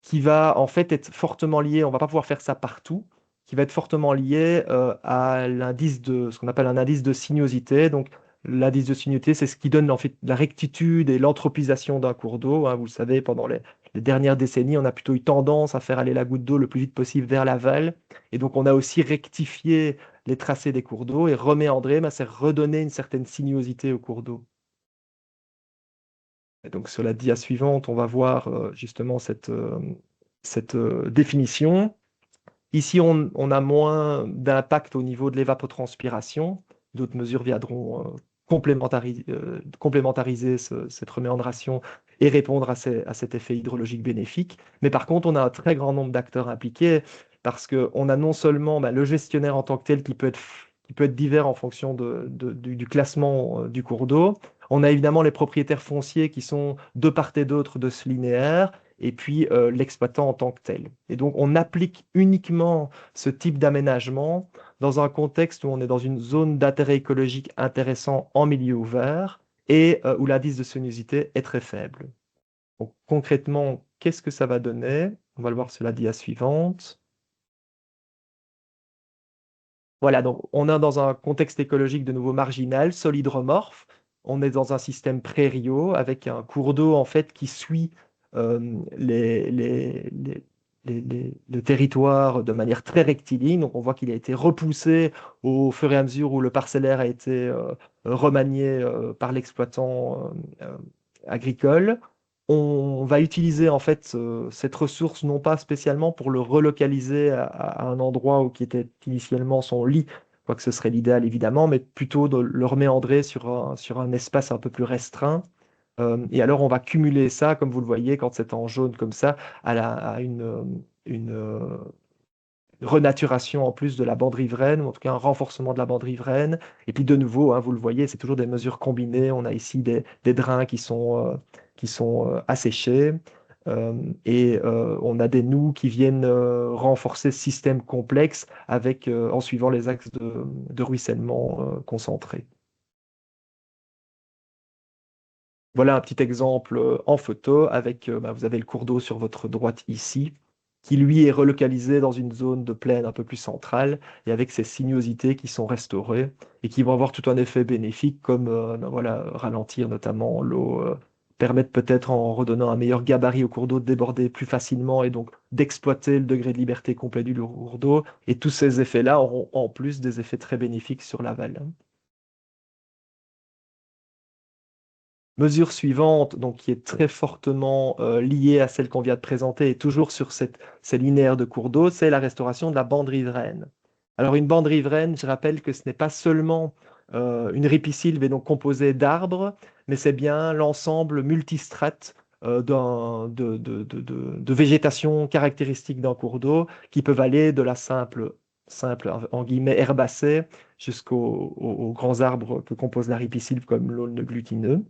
Qui va en fait être fortement lié, on ne va pas pouvoir faire ça partout, qui va être fortement lié à l'indice ce qu'on appelle un indice de sinuosité. Donc l'indice de sinuosité, c'est ce qui donne en fait la rectitude et l'anthropisation d'un cours d'eau. Hein. Vous le savez, pendant les dernières décennies, on a plutôt eu tendance à faire aller la goutte d'eau le plus vite possible vers l'aval. Et donc on a aussi rectifié les tracés des cours d'eau et reméandrer, c'est redonner une certaine sinuosité au cours d'eau. Et donc sur la dia suivante, on va voir justement cette définition. Ici, on a moins d'impact au niveau de l'évapotranspiration. D'autres mesures viendront complémentariser cette reméandration et répondre à cet effet hydrologique bénéfique. Mais par contre, on a un très grand nombre d'acteurs impliqués parce qu'on a non seulement le gestionnaire en tant que tel qui peut être divers en fonction du classement du cours d'eau. On a évidemment les propriétaires fonciers qui sont de part et d'autre de ce linéaire, et puis l'exploitant en tant que tel. Et donc, on applique uniquement ce type d'aménagement dans un contexte où on est dans une zone d'intérêt écologique intéressant en milieu ouvert et où l'indice de sinuosité est très faible. Donc, concrètement, qu'est-ce que ça va donner? On va le voir sur la dia suivante. Voilà, donc on est dans un contexte écologique de nouveau marginal, solidromorphe. On est dans un système prairio avec un cours d'eau en fait qui suit le territoire de manière très rectiligne. Donc on voit qu'il a été repoussé au fur et à mesure où le parcellaire a été remanié par l'exploitant agricole. On va utiliser en fait cette ressource non pas spécialement pour le relocaliser à un endroit qui était initialement son lit quoique ce serait l'idéal évidemment, mais plutôt de le reméandrer sur un espace un peu plus restreint. Et alors, on va cumuler ça, comme vous le voyez, quand c'est en jaune comme ça, à une renaturation en plus de la bande riveraine, ou en tout cas un renforcement de la bande riveraine. Et puis de nouveau, hein, vous le voyez, c'est toujours des mesures combinées. On a ici des drains qui sont asséchés. On a des nous qui viennent renforcer ce système complexe en suivant les axes de ruissellement concentrés. Voilà un petit exemple en photo avec, vous avez le cours d'eau sur votre droite ici, qui lui est relocalisé dans une zone de plaine un peu plus centrale et avec ses sinuosités qui sont restaurées et qui vont avoir tout un effet bénéfique comme voilà, ralentir notamment l'eau, permettre peut-être en redonnant un meilleur gabarit au cours d'eau de déborder plus facilement et donc d'exploiter le degré de liberté complet du cours d'eau. Et tous ces effets-là auront en plus des effets très bénéfiques sur l'aval. Mesure suivante, donc qui est très fortement liée à celle qu'on vient de présenter et toujours sur ces linéaires de cours d'eau, c'est la restauration de la bande riveraine. Alors une bande riveraine, je rappelle que ce n'est pas seulement une ripisylve et donc composée d'arbres, mais c'est bien l'ensemble multistrate de végétation caractéristique d'un cours d'eau qui peuvent aller de la simple en guillemets herbacée aux grands arbres que compose la ripisylve comme l'aulne glutineux.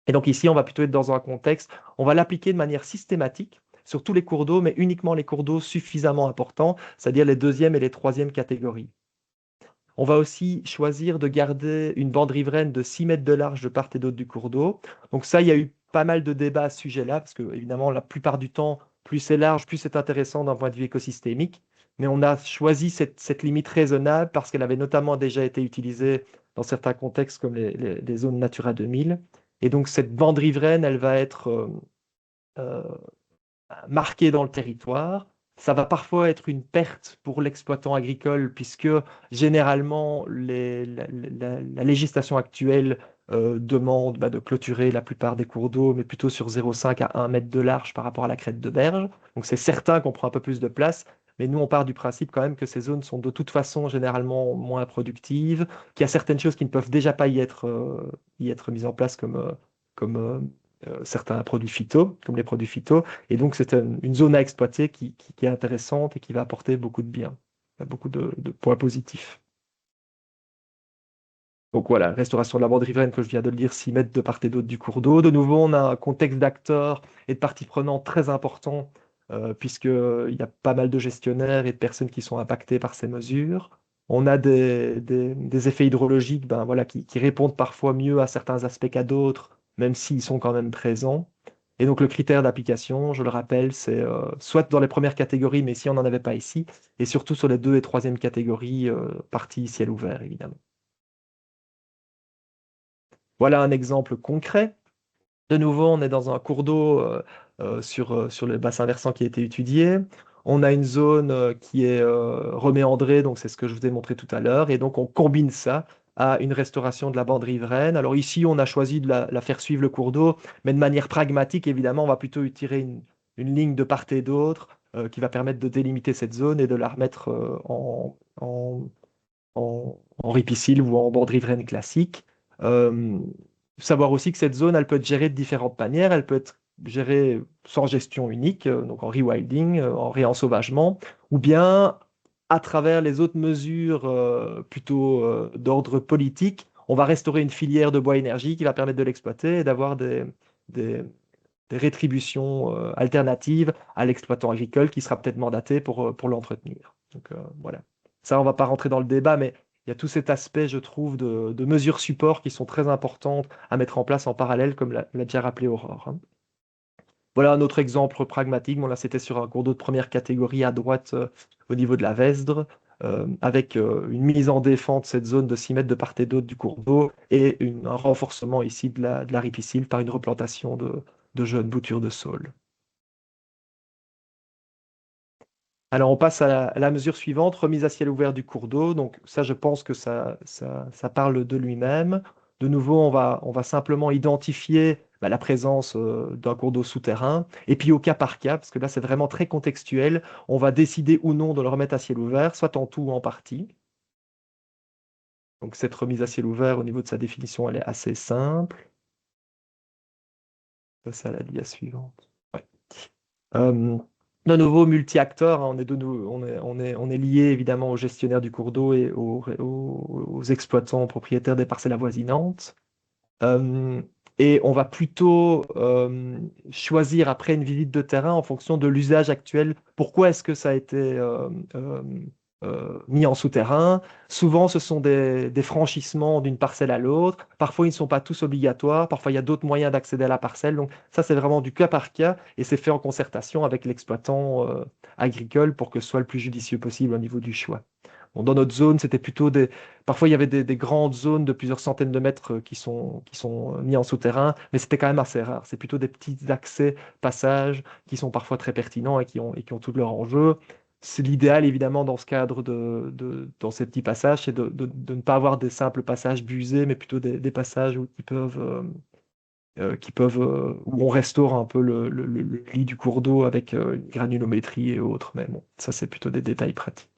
Et donc ici, on va plutôt être dans un contexte, on va l'appliquer de manière systématique sur tous les cours d'eau, mais uniquement les cours d'eau suffisamment importants, c'est-à-dire les deuxième et les troisième catégories. On va aussi choisir de garder une bande riveraine de 6 mètres de large de part et d'autre du cours d'eau. Donc ça, il y a eu pas mal de débats à ce sujet-là, parce que évidemment, la plupart du temps, plus c'est large, plus c'est intéressant d'un point de vue écosystémique. Mais on a choisi cette limite raisonnable parce qu'elle avait notamment déjà été utilisée dans certains contextes comme les zones Natura 2000. Et donc cette bande riveraine, elle va être euh, marquée dans le territoire. Ça va parfois être une perte pour l'exploitant agricole puisque généralement la législation actuelle demande de clôturer la plupart des cours d'eau, mais plutôt sur 0,5 à 1 mètre de large par rapport à la crête de berge. Donc c'est certain qu'on prend un peu plus de place, mais nous on part du principe quand même que ces zones sont de toute façon généralement moins productives, qu'il y a certaines choses qui ne peuvent déjà pas y être mises en place comme certains produits phyto, comme les produits phyto. Et donc, c'est une zone à exploiter qui est intéressante et qui va apporter beaucoup de bien, beaucoup de points positifs. Donc voilà, restauration de la bande riveraine, que je viens de le dire, 6 mètres de part et d'autre du cours d'eau. De nouveau, on a un contexte d'acteurs et de parties prenantes très important, puisqu'il y a pas mal de gestionnaires et de personnes qui sont impactées par ces mesures. On a des effets hydrologiques voilà, qui répondent parfois mieux à certains aspects qu'à d'autres, même s'ils sont quand même présents. Et donc le critère d'application, je le rappelle, c'est soit dans les premières catégories, mais si on n'en avait pas ici, et surtout sur les 2 et 3e catégories, partie ciel ouvert, évidemment. Voilà un exemple concret. De nouveau, on est dans un cours d'eau sur le bassin versant qui a été étudié. On a une zone qui est reméandrée, donc c'est ce que je vous ai montré tout à l'heure. Et donc, on combine ça à une restauration de la bande riveraine. Alors ici, on a choisi de la faire suivre le cours d'eau, mais de manière pragmatique, évidemment, on va plutôt tirer une ligne de part et d'autre qui va permettre de délimiter cette zone et de la remettre en ripisylve ou en bande riveraine classique. Euh, Savoir aussi que cette zone, elle peut être gérée de différentes manières. Elle peut être gérée sans gestion unique, donc en rewilding, en réensauvagement, ou bien à travers les autres mesures plutôt d'ordre politique, on va restaurer une filière de bois énergie qui va permettre de l'exploiter et d'avoir des, des rétributions alternatives à l'exploitant agricole qui sera peut-être mandaté pour l'entretenir. Donc voilà. Ça, on ne va pas rentrer dans le débat, mais il y a tout cet aspect, je trouve, de mesures support qui sont très importantes à mettre en place en parallèle, comme l'a déjà rappelé Aurore. Hein. Voilà un autre exemple pragmatique. Bon, là, c'était sur un cours d'eau de première catégorie à droite au niveau de la Vesdre, avec une mise en défense de cette zone de 6 mètres de part et d'autre du cours d'eau et un renforcement ici de la ripisylve par une replantation de jeunes boutures de saule. Alors, on passe à la mesure suivante, remise à ciel ouvert du cours d'eau. Donc, ça, je pense que ça parle de lui-même. De nouveau, on va simplement identifier la présence d'un cours d'eau souterrain. Et puis, au cas par cas, parce que là, c'est vraiment très contextuel, on va décider ou non de le remettre à ciel ouvert, soit en tout ou en partie. Donc cette remise à ciel ouvert, au niveau de sa définition, elle est assez simple. Ça, c'est à la dia suivante. Ouais. De nouveau, multi-acteurs, hein, on est lié évidemment aux gestionnaires du cours d'eau et aux exploitants propriétaires des parcelles avoisinantes. Euh, et on va plutôt choisir après une visite de terrain en fonction de l'usage actuel. Pourquoi est-ce que ça a été mis en souterrain? Souvent, ce sont des franchissements d'une parcelle à l'autre. Parfois, ils ne sont pas tous obligatoires. Parfois, il y a d'autres moyens d'accéder à la parcelle. Donc, ça, c'est vraiment du cas par cas et c'est fait en concertation avec l'exploitant agricole pour que ce soit le plus judicieux possible au niveau du choix. Bon, dans notre zone, c'était plutôt des. Parfois, il y avait des grandes zones de plusieurs centaines de mètres qui sont mis en souterrain, mais c'était quand même assez rare. C'est plutôt des petits accès, passages qui sont parfois très pertinents et qui ont tout leur enjeu. C'est l'idéal, évidemment, dans ce cadre dans ces petits passages, c'est de ne pas avoir des simples passages busés, mais plutôt des passages où on restaure un peu le lit du cours d'eau avec une granulométrie et autres. Mais bon, ça, c'est plutôt des détails pratiques.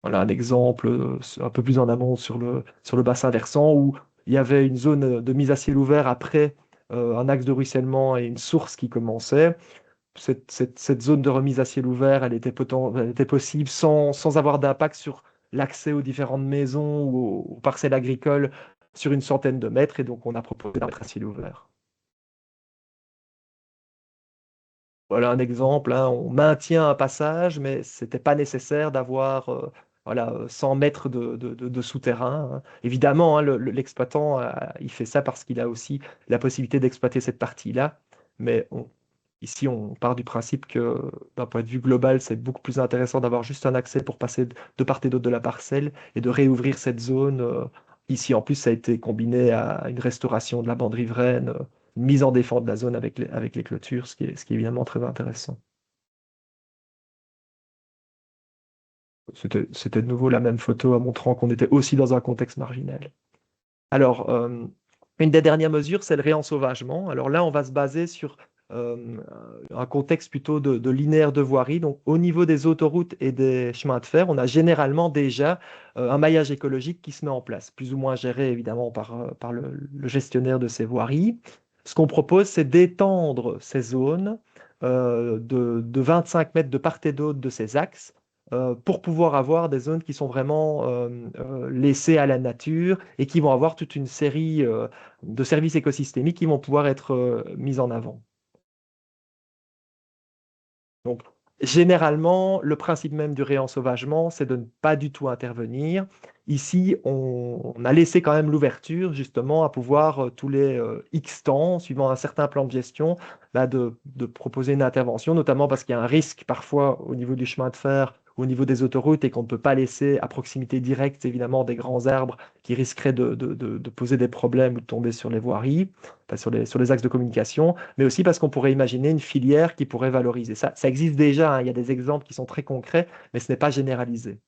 Voilà un exemple un peu plus en amont sur le bassin versant où il y avait une zone de mise à ciel ouvert après un axe de ruissellement et une source qui commençait. Cette zone de remise à ciel ouvert, elle était possible sans avoir d'impact sur l'accès aux différentes maisons ou aux parcelles agricoles sur une centaine de mètres. Et donc, on a proposé d'être à ciel ouvert. Voilà un exemple, hein, on maintient un passage, mais ce n'était pas nécessaire d'avoir 100 mètres de souterrain, hein. Évidemment, hein, l'exploitant, il fait ça parce qu'il a aussi la possibilité d'exploiter cette partie-là. Mais ici, on part du principe que d'un point de vue global, c'est beaucoup plus intéressant d'avoir juste un accès pour passer de part et d'autre de la parcelle et de réouvrir cette zone. Ici, en plus, ça a été combiné à une restauration de la bande riveraine, une mise en défense de la zone avec les clôtures, ce qui est évidemment très intéressant. C'était de nouveau la même photo montrant qu'on était aussi dans un contexte marginal. Alors, une des dernières mesures, c'est le réensauvagement. Alors là, on va se baser sur un contexte plutôt de linéaire de voirie. Donc, au niveau des autoroutes et des chemins de fer, on a généralement déjà un maillage écologique qui se met en place, plus ou moins géré évidemment par le gestionnaire de ces voiries. Ce qu'on propose, c'est d'étendre ces zones de 25 mètres de part et d'autre de ces axes pour pouvoir avoir des zones qui sont vraiment laissées à la nature et qui vont avoir toute une série de services écosystémiques qui vont pouvoir être mis en avant. Donc, généralement, le principe même du réensauvagement, c'est de ne pas du tout intervenir. Ici, on a laissé quand même l'ouverture, justement, à pouvoir, tous les X temps, suivant un certain plan de gestion, de proposer une intervention, notamment parce qu'il y a un risque parfois au niveau du chemin de fer, au niveau des autoroutes, et qu'on ne peut pas laisser à proximité directe, évidemment, des grands arbres qui risqueraient de poser des problèmes ou de tomber sur les voiries, enfin, sur les axes de communication, mais aussi parce qu'on pourrait imaginer une filière qui pourrait valoriser ça. Ça existe déjà, hein, il y a des exemples qui sont très concrets, mais ce n'est pas généralisé.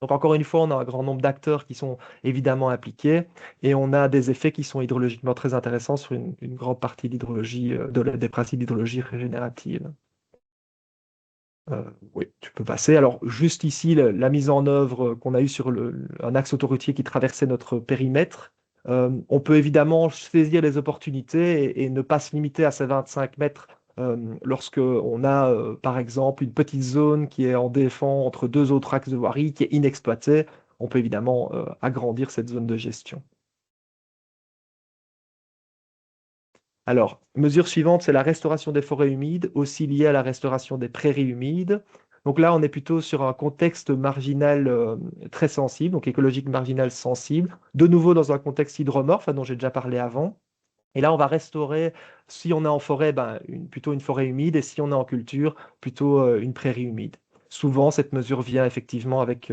Donc encore une fois, on a un grand nombre d'acteurs qui sont évidemment impliqués et on a des effets qui sont hydrologiquement très intéressants sur une grande partie de l'hydrologie, des principes d'hydrologie régénérative. Oui, tu peux passer. Alors, juste ici, la mise en œuvre qu'on a eue sur un axe autoroutier qui traversait notre périmètre. On peut évidemment saisir les opportunités et ne pas se limiter à ces 25 mètres lorsque on a, par exemple, une petite zone qui est en défend entre deux autres axes de voirie, qui est inexploitée. On peut évidemment agrandir cette zone de gestion. Alors, mesure suivante, c'est la restauration des forêts humides, aussi liée à la restauration des prairies humides. Donc là, on est plutôt sur un contexte marginal très sensible, donc écologique marginal sensible, de nouveau dans un contexte hydromorphe, dont j'ai déjà parlé avant. Et là, on va restaurer, si on est en forêt, plutôt une forêt humide, et si on est en culture, plutôt une prairie humide. Souvent, cette mesure vient effectivement avec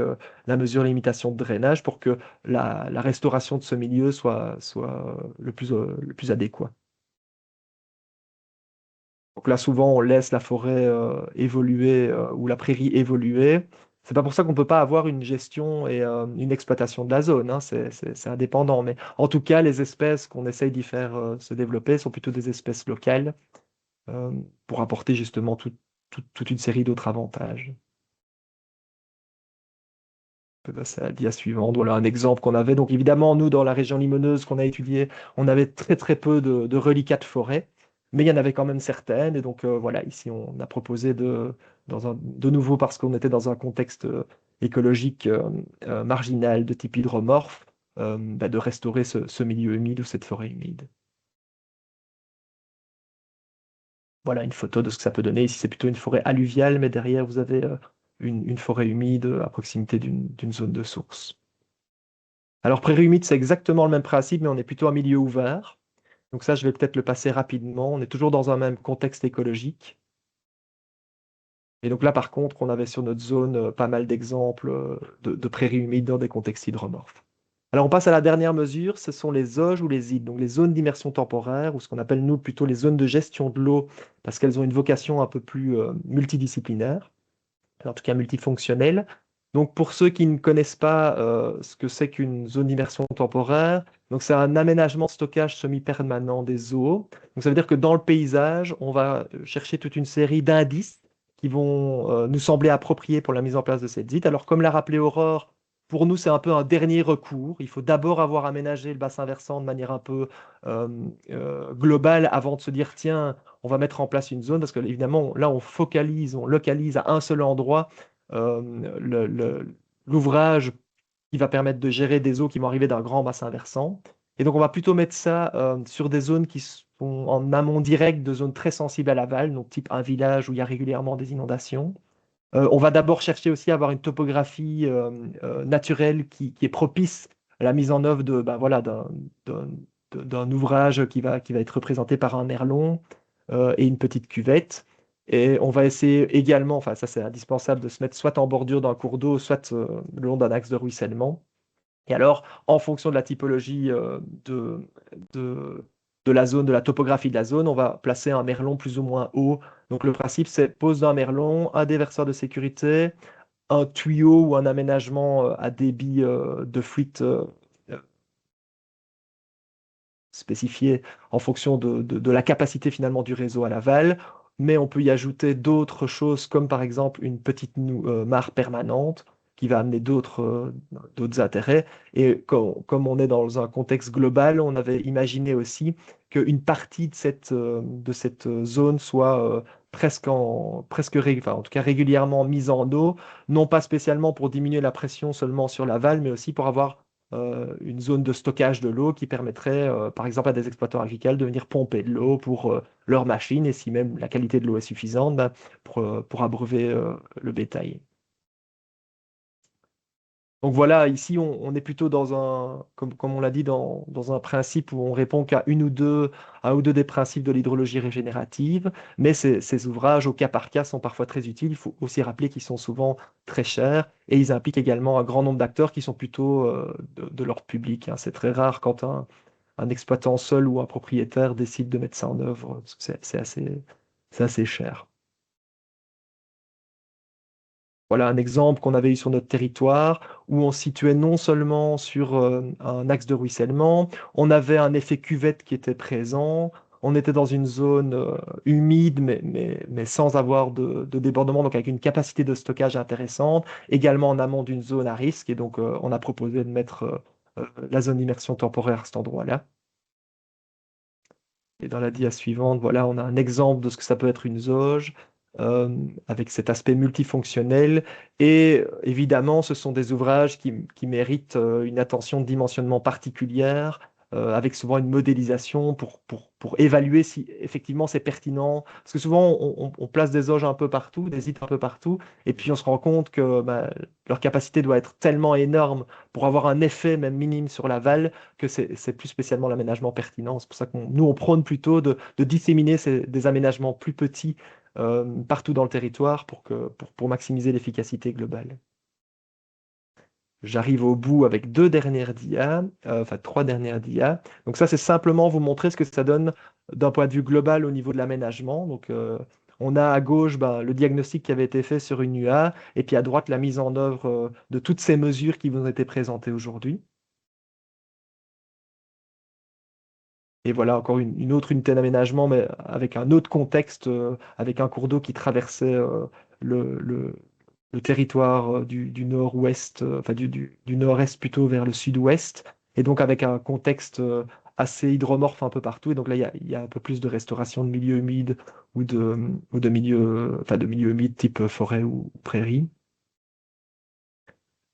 la mesure limitation de drainage pour que la restauration de ce milieu soit le plus adéquat. Donc là, souvent, on laisse la forêt évoluer ou la prairie évoluer. C'est pas pour ça qu'on ne peut pas avoir une gestion et une exploitation de la zone, hein. C'est indépendant. Mais en tout cas, les espèces qu'on essaye d'y faire se développer sont plutôt des espèces locales euh, pour apporter justement toute une série d'autres avantages. peux passer à la dia suivante. Voilà un exemple qu'on avait. Donc évidemment, nous, dans la région limoneuse qu'on a étudiée, on avait très très peu de reliquats de forêt, mais il y en avait quand même certaines. Et donc voilà, ici, on a proposé de nouveau, parce qu'on était dans un contexte écologique marginal de type hydromorphe, de restaurer ce milieu humide ou cette forêt humide. Voilà une photo de ce que ça peut donner. Ici, c'est plutôt une forêt alluviale, mais derrière, vous avez une forêt humide à proximité d'une zone de source. Alors, prairie humide, c'est exactement le même principe, mais on est plutôt en milieu ouvert. Donc ça, je vais peut-être le passer rapidement. On est toujours dans un même contexte écologique. Et donc là, par contre, on avait sur notre zone pas mal d'exemples de prairies humides dans des contextes hydromorphes. Alors, on passe à la dernière mesure, ce sont les zones ou les ZID, donc les zones d'immersion temporaire, ou ce qu'on appelle nous plutôt les zones de gestion de l'eau, parce qu'elles ont une vocation un peu plus multidisciplinaire, en tout cas multifonctionnelle. Donc, pour ceux qui ne connaissent pas ce que c'est qu'une zone d'immersion temporaire, donc c'est un aménagement de stockage semi-permanent des eaux. Donc, ça veut dire que dans le paysage, on va chercher toute une série d'indices qui vont nous sembler appropriés pour la mise en place de cette ZID. Alors, comme l'a rappelé Aurore, pour nous, c'est un peu un dernier recours. Il faut d'abord avoir aménagé le bassin versant de manière un peu globale avant de se dire, tiens, on va mettre en place une zone, parce que évidemment, là, on focalise, on localise à un seul endroit l'ouvrage qui va permettre de gérer des eaux qui vont arriver d'un grand bassin versant. Et donc, on va plutôt mettre ça sur des zones qui sont en amont direct de zones très sensibles à l'aval, donc type un village où il y a régulièrement des inondations. On va d'abord chercher aussi à avoir une topographie naturelle qui est propice à la mise en œuvre voilà, d'un ouvrage qui va être représenté par un merlon et une petite cuvette. Et on va essayer également, enfin ça c'est indispensable, de se mettre soit en bordure d'un cours d'eau, soit le long d'un axe de ruissellement. Et alors, en fonction de la typologie de, de la zone, de la topographie de la zone, on va placer un merlon plus ou moins haut. Donc le principe, c'est pose d'un merlon, un déverseur de sécurité, un tuyau ou un aménagement à débit de fuite spécifié en fonction de la capacité finalement du réseau à l'aval. Mais on peut y ajouter d'autres choses, comme par exemple une petite mare permanente qui va amener d'autres intérêts. Et comme on est dans un contexte global, on avait imaginé aussi qu'une partie de cette zone soit enfin, en tout cas régulièrement mise en eau, non pas spécialement pour diminuer la pression seulement sur l'aval, mais aussi pour avoir une zone de stockage de l'eau qui permettrait, par exemple, à des exploitants agricoles de venir pomper de l'eau pour leurs machines, et si même la qualité de l'eau est suffisante, pour abreuver le bétail. Donc voilà, ici, on est plutôt comme on l'a dit, dans un principe où on répond qu'à un ou deux des principes de l'hydrologie régénérative, mais ces ouvrages, au cas par cas, sont parfois très utiles. Il faut aussi rappeler qu'ils sont souvent très chers et ils impliquent également un grand nombre d'acteurs qui sont plutôt de l'ordre public, hein. C'est très rare quand un exploitant seul ou un propriétaire décide de mettre ça en œuvre, parce que c'est assez cher. Voilà un exemple qu'on avait eu sur notre territoire où on situait non seulement sur un axe de ruissellement, on avait un effet cuvette qui était présent, on était dans une zone humide mais sans avoir de débordement, donc avec une capacité de stockage intéressante, également en amont d'une zone à risque. Et donc on a proposé de mettre la zone d'immersion temporaire à cet endroit-là. Et dans la dia suivante, voilà, on a un exemple de ce que ça peut être une zauge, avec cet aspect multifonctionnel. Et évidemment, ce sont des ouvrages qui méritent une attention de dimensionnement particulière, avec souvent une modélisation pour évaluer si effectivement c'est pertinent. Parce que souvent, on place des zauges un peu partout, des sites un peu partout, et puis on se rend compte que leur capacité doit être tellement énorme pour avoir un effet même minime sur l'aval que c'est plus spécialement l'aménagement pertinent. C'est pour ça que nous, on prône plutôt de disséminer des aménagements plus petits partout dans le territoire pour maximiser l'efficacité globale. J'arrive au bout avec trois dernières dias. Donc ça, c'est simplement vous montrer ce que ça donne d'un point de vue global au niveau de l'aménagement. Donc on a à gauche le diagnostic qui avait été fait sur une UA, et puis à droite la mise en œuvre de toutes ces mesures qui vous ont été présentées aujourd'hui. Et voilà encore une autre unité d'aménagement, mais avec un autre contexte, avec un cours d'eau qui traversait le territoire du nord-ouest, enfin du nord-est plutôt vers le sud-ouest, et donc avec un contexte assez hydromorphe un peu partout. Et donc là, il y a un peu plus de restauration de milieux humides ou de milieux, enfin de milieux humides type forêt ou prairie.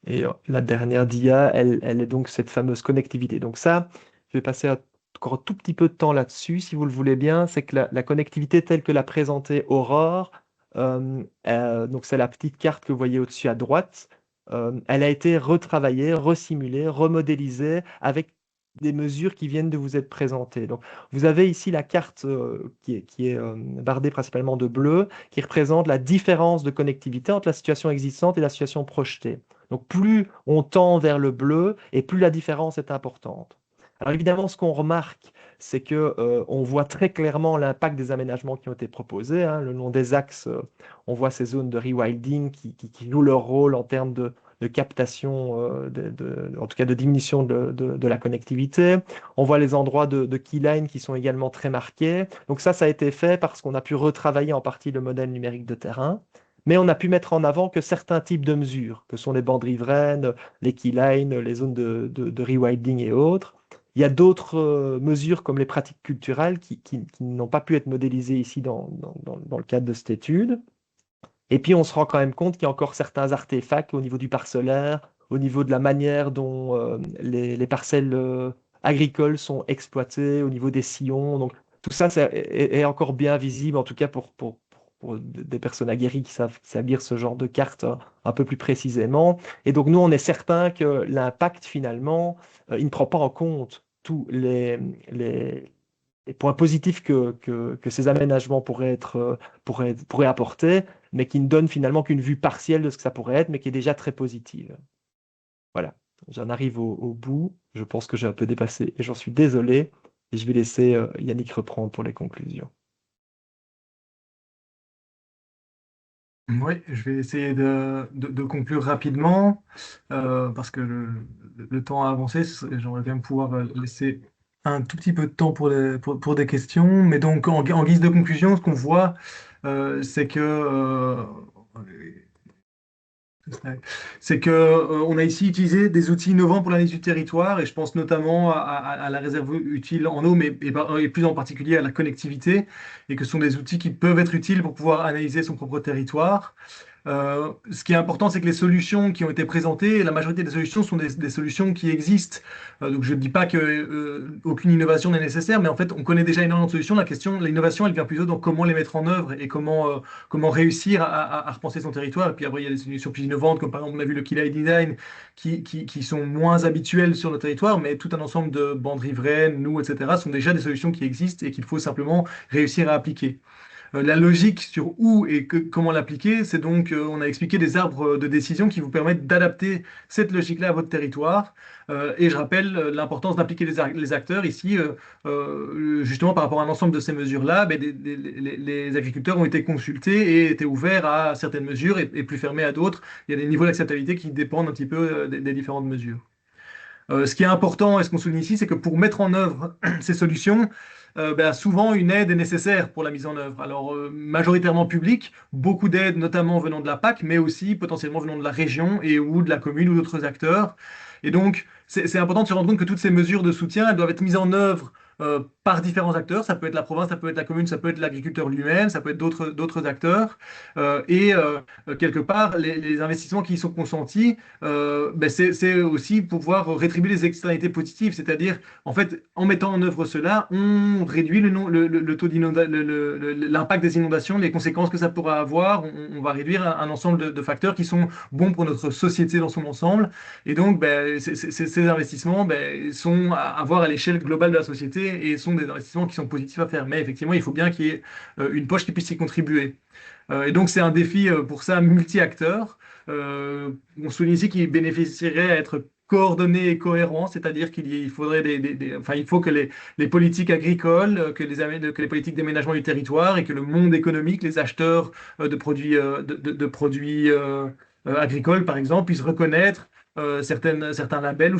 Et la dernière dia, elle est donc cette fameuse connectivité. Donc ça, je vais passer encore un tout petit peu de temps là-dessus, si vous le voulez bien. C'est que la connectivité telle que l'a présentée Aurore, donc c'est la petite carte que vous voyez au-dessus à droite, elle a été retravaillée, resimulée, remodélisée avec des mesures qui viennent de vous être présentées. Donc vous avez ici la carte qui est bardée principalement de bleu, qui représente la différence de connectivité entre la situation existante et la situation projetée. Donc plus on tend vers le bleu et plus la différence est importante. Alors évidemment, ce qu'on remarque, c'est que on voit très clairement l'impact des aménagements qui ont été proposés, hein. Le long des axes, on voit ces zones de rewilding qui jouent leur rôle en termes de captation, en tout cas de diminution de la connectivité. On voit les endroits de keyline qui sont également très marqués. Donc ça a été fait parce qu'on a pu retravailler en partie le modèle numérique de terrain. Mais on a pu mettre en avant que certains types de mesures, que sont les bandes riveraines, les keylines, les zones de rewilding et autres. Il y a d'autres mesures comme les pratiques culturelles qui n'ont pas pu être modélisées ici dans le cadre de cette étude. Et puis on se rend quand même compte qu'il y a encore certains artefacts au niveau du parcellaire, au niveau de la manière dont les parcelles agricoles sont exploitées, au niveau des sillons. Donc tout ça est encore bien visible, en tout cas pour des personnes aguerries qui savent lire ce genre de cartes un peu plus précisément. Et donc nous, on est certain que l'impact finalement, il ne prend pas en compte tous les points positifs que ces aménagements pourraient apporter, mais qui ne donnent finalement qu'une vue partielle de ce que ça pourrait être, mais qui est déjà très positive. Voilà, j'en arrive au bout. Je pense que j'ai un peu dépassé et j'en suis désolé. Et je vais laisser Yannick reprendre pour les conclusions. Oui, je vais essayer de conclure rapidement parce que le temps a avancé. J'aimerais bien pouvoir laisser un tout petit peu de temps pour des questions. Mais donc, en guise de conclusion, ce qu'on voit, c'est que on a ici utilisé des outils innovants pour l'analyse du territoire, et je pense notamment à la réserve utile en eau, et plus en particulier à la connectivité, et que ce sont des outils qui peuvent être utiles pour pouvoir analyser son propre territoire. Ce qui est important, c'est que les solutions qui ont été présentées, la majorité des solutions sont des solutions qui existent. Donc je ne dis pas que aucune innovation n'est nécessaire, mais en fait, on connaît déjà énormément de solutions. L'innovation, elle vient plutôt dans comment les mettre en œuvre et comment réussir à repenser son territoire. Et puis après, il y a des solutions plus innovantes, comme par exemple, on a vu le Key Design, qui sont moins habituelles sur le territoire, mais tout un ensemble de bandes riveraines, nous, etc., sont déjà des solutions qui existent et qu'il faut simplement réussir à appliquer. La logique sur où et comment l'appliquer, c'est donc, on a expliqué des arbres de décision qui vous permettent d'adapter cette logique-là à votre territoire. Et je rappelle l'importance d'impliquer les acteurs ici, justement par rapport à un ensemble de ces mesures-là, ben, les agriculteurs ont été consultés et étaient ouverts à certaines mesures et plus fermés à d'autres. Il y a des niveaux d'acceptabilité qui dépendent un petit peu des différentes mesures. Ce qui est important et ce qu'on souligne ici, c'est que pour mettre en œuvre ces solutions, ben, souvent une aide est nécessaire pour la mise en œuvre. Alors, majoritairement publique, beaucoup d'aides, notamment venant de la PAC, mais aussi potentiellement venant de la région et ou de la commune ou d'autres acteurs. Et donc, c'est important de se rendre compte que toutes ces mesures de soutien, elles doivent être mises en œuvre par différents acteurs. Ça peut être la province, ça peut être la commune, ça peut être l'agriculteur lui-même, ça peut être d'autres acteurs. Quelque part, les investissements qui y sont consentis, ben c'est aussi pouvoir rétribuer les externalités positives, c'est-à-dire, en fait, en mettant en œuvre cela, on réduit le taux l'impact des inondations, les conséquences que ça pourra avoir, on va réduire un ensemble de facteurs qui sont bons pour notre société dans son ensemble, et donc ben, ces investissements ben, sont à voir à l'échelle globale de la société et sont des investissements qui sont positifs à faire, mais effectivement, il faut bien qu'il y ait une poche qui puisse y contribuer. Et donc, c'est un défi pour ça multi-acteurs. On souligne ici qu'il bénéficierait à être coordonné et cohérent, c'est-à-dire qu'il faudrait enfin, il faut que les politiques agricoles, que les politiques d'aménagement du territoire et que le monde économique, les acheteurs de produits agricoles, par exemple, puissent reconnaître certains labels ou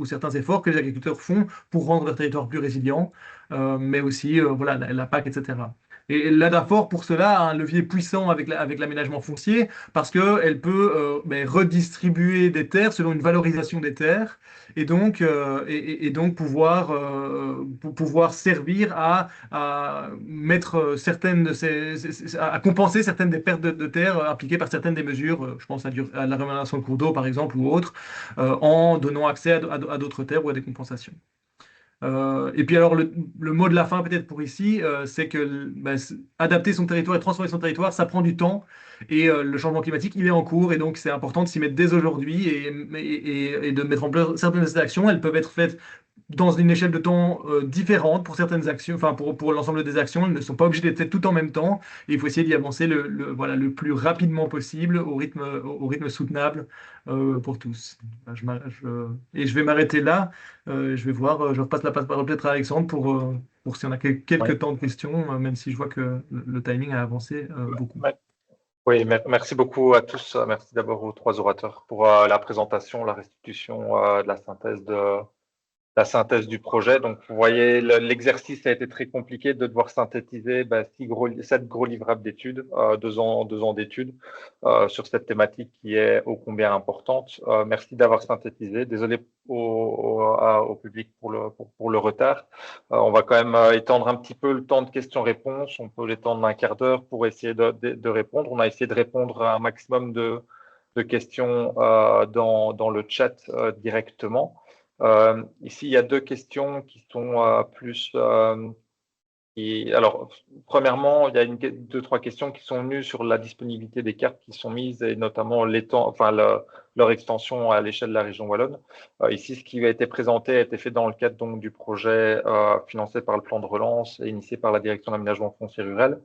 certains efforts que les agriculteurs font pour rendre leur territoire plus résilient, mais aussi voilà, la PAC, etc. Et l'ADAFOR, pour cela, a un levier puissant avec l'aménagement foncier parce qu'elle peut redistribuer des terres selon une valorisation des terres et donc pouvoir servir à mettre certaines de à compenser certaines des pertes de terres impliquées par certaines des mesures, je pense à la rémunération de cours d'eau par exemple ou autres, en donnant accès à d'autres terres ou à des compensations. Et puis alors le mot de la fin peut-être pour ici, c'est que adapter son territoire et transformer son territoire, ça prend du temps et le changement climatique, il est en cours et donc c'est important de s'y mettre dès aujourd'hui et de mettre en place certaines actions. Elles peuvent être faites dans une échelle de temps différente pour certaines actions, enfin pour l'ensemble des actions, elles ne sont pas obligées d'être faites tout en même temps. Et il faut essayer d'y avancer voilà, le plus rapidement possible au rythme soutenable pour tous. Et je vais m'arrêter là. Je vais voir, je repasse la parole peut-être à Alexandre pour si on a quelques temps de questions, même si je vois que le timing a avancé beaucoup. Oui, merci beaucoup à tous. Merci d'abord aux trois orateurs pour la présentation, la restitution de la synthèse du projet. Donc, vous voyez, l'exercice a été très compliqué de devoir synthétiser 7 gros livrables d'études, 2 ans d'études sur cette thématique qui est ô combien importante. Merci d'avoir synthétisé. Désolé au public pour le retard. On va quand même étendre un petit peu le temps de questions-réponses. On peut l'étendre d'un quart d'heure pour essayer de répondre. On a essayé de répondre à un maximum de questions dans le chat directement. Ici, il y a 2 questions qui sont plus. Alors, premièrement, il y a 2-3 questions qui sont venues sur la disponibilité des cartes qui sont mises et notamment leur extension à l'échelle de la région wallonne. Ici, ce qui a été présenté a été fait dans le cadre donc du projet financé par le plan de relance et initié par la direction d'aménagement foncier rural.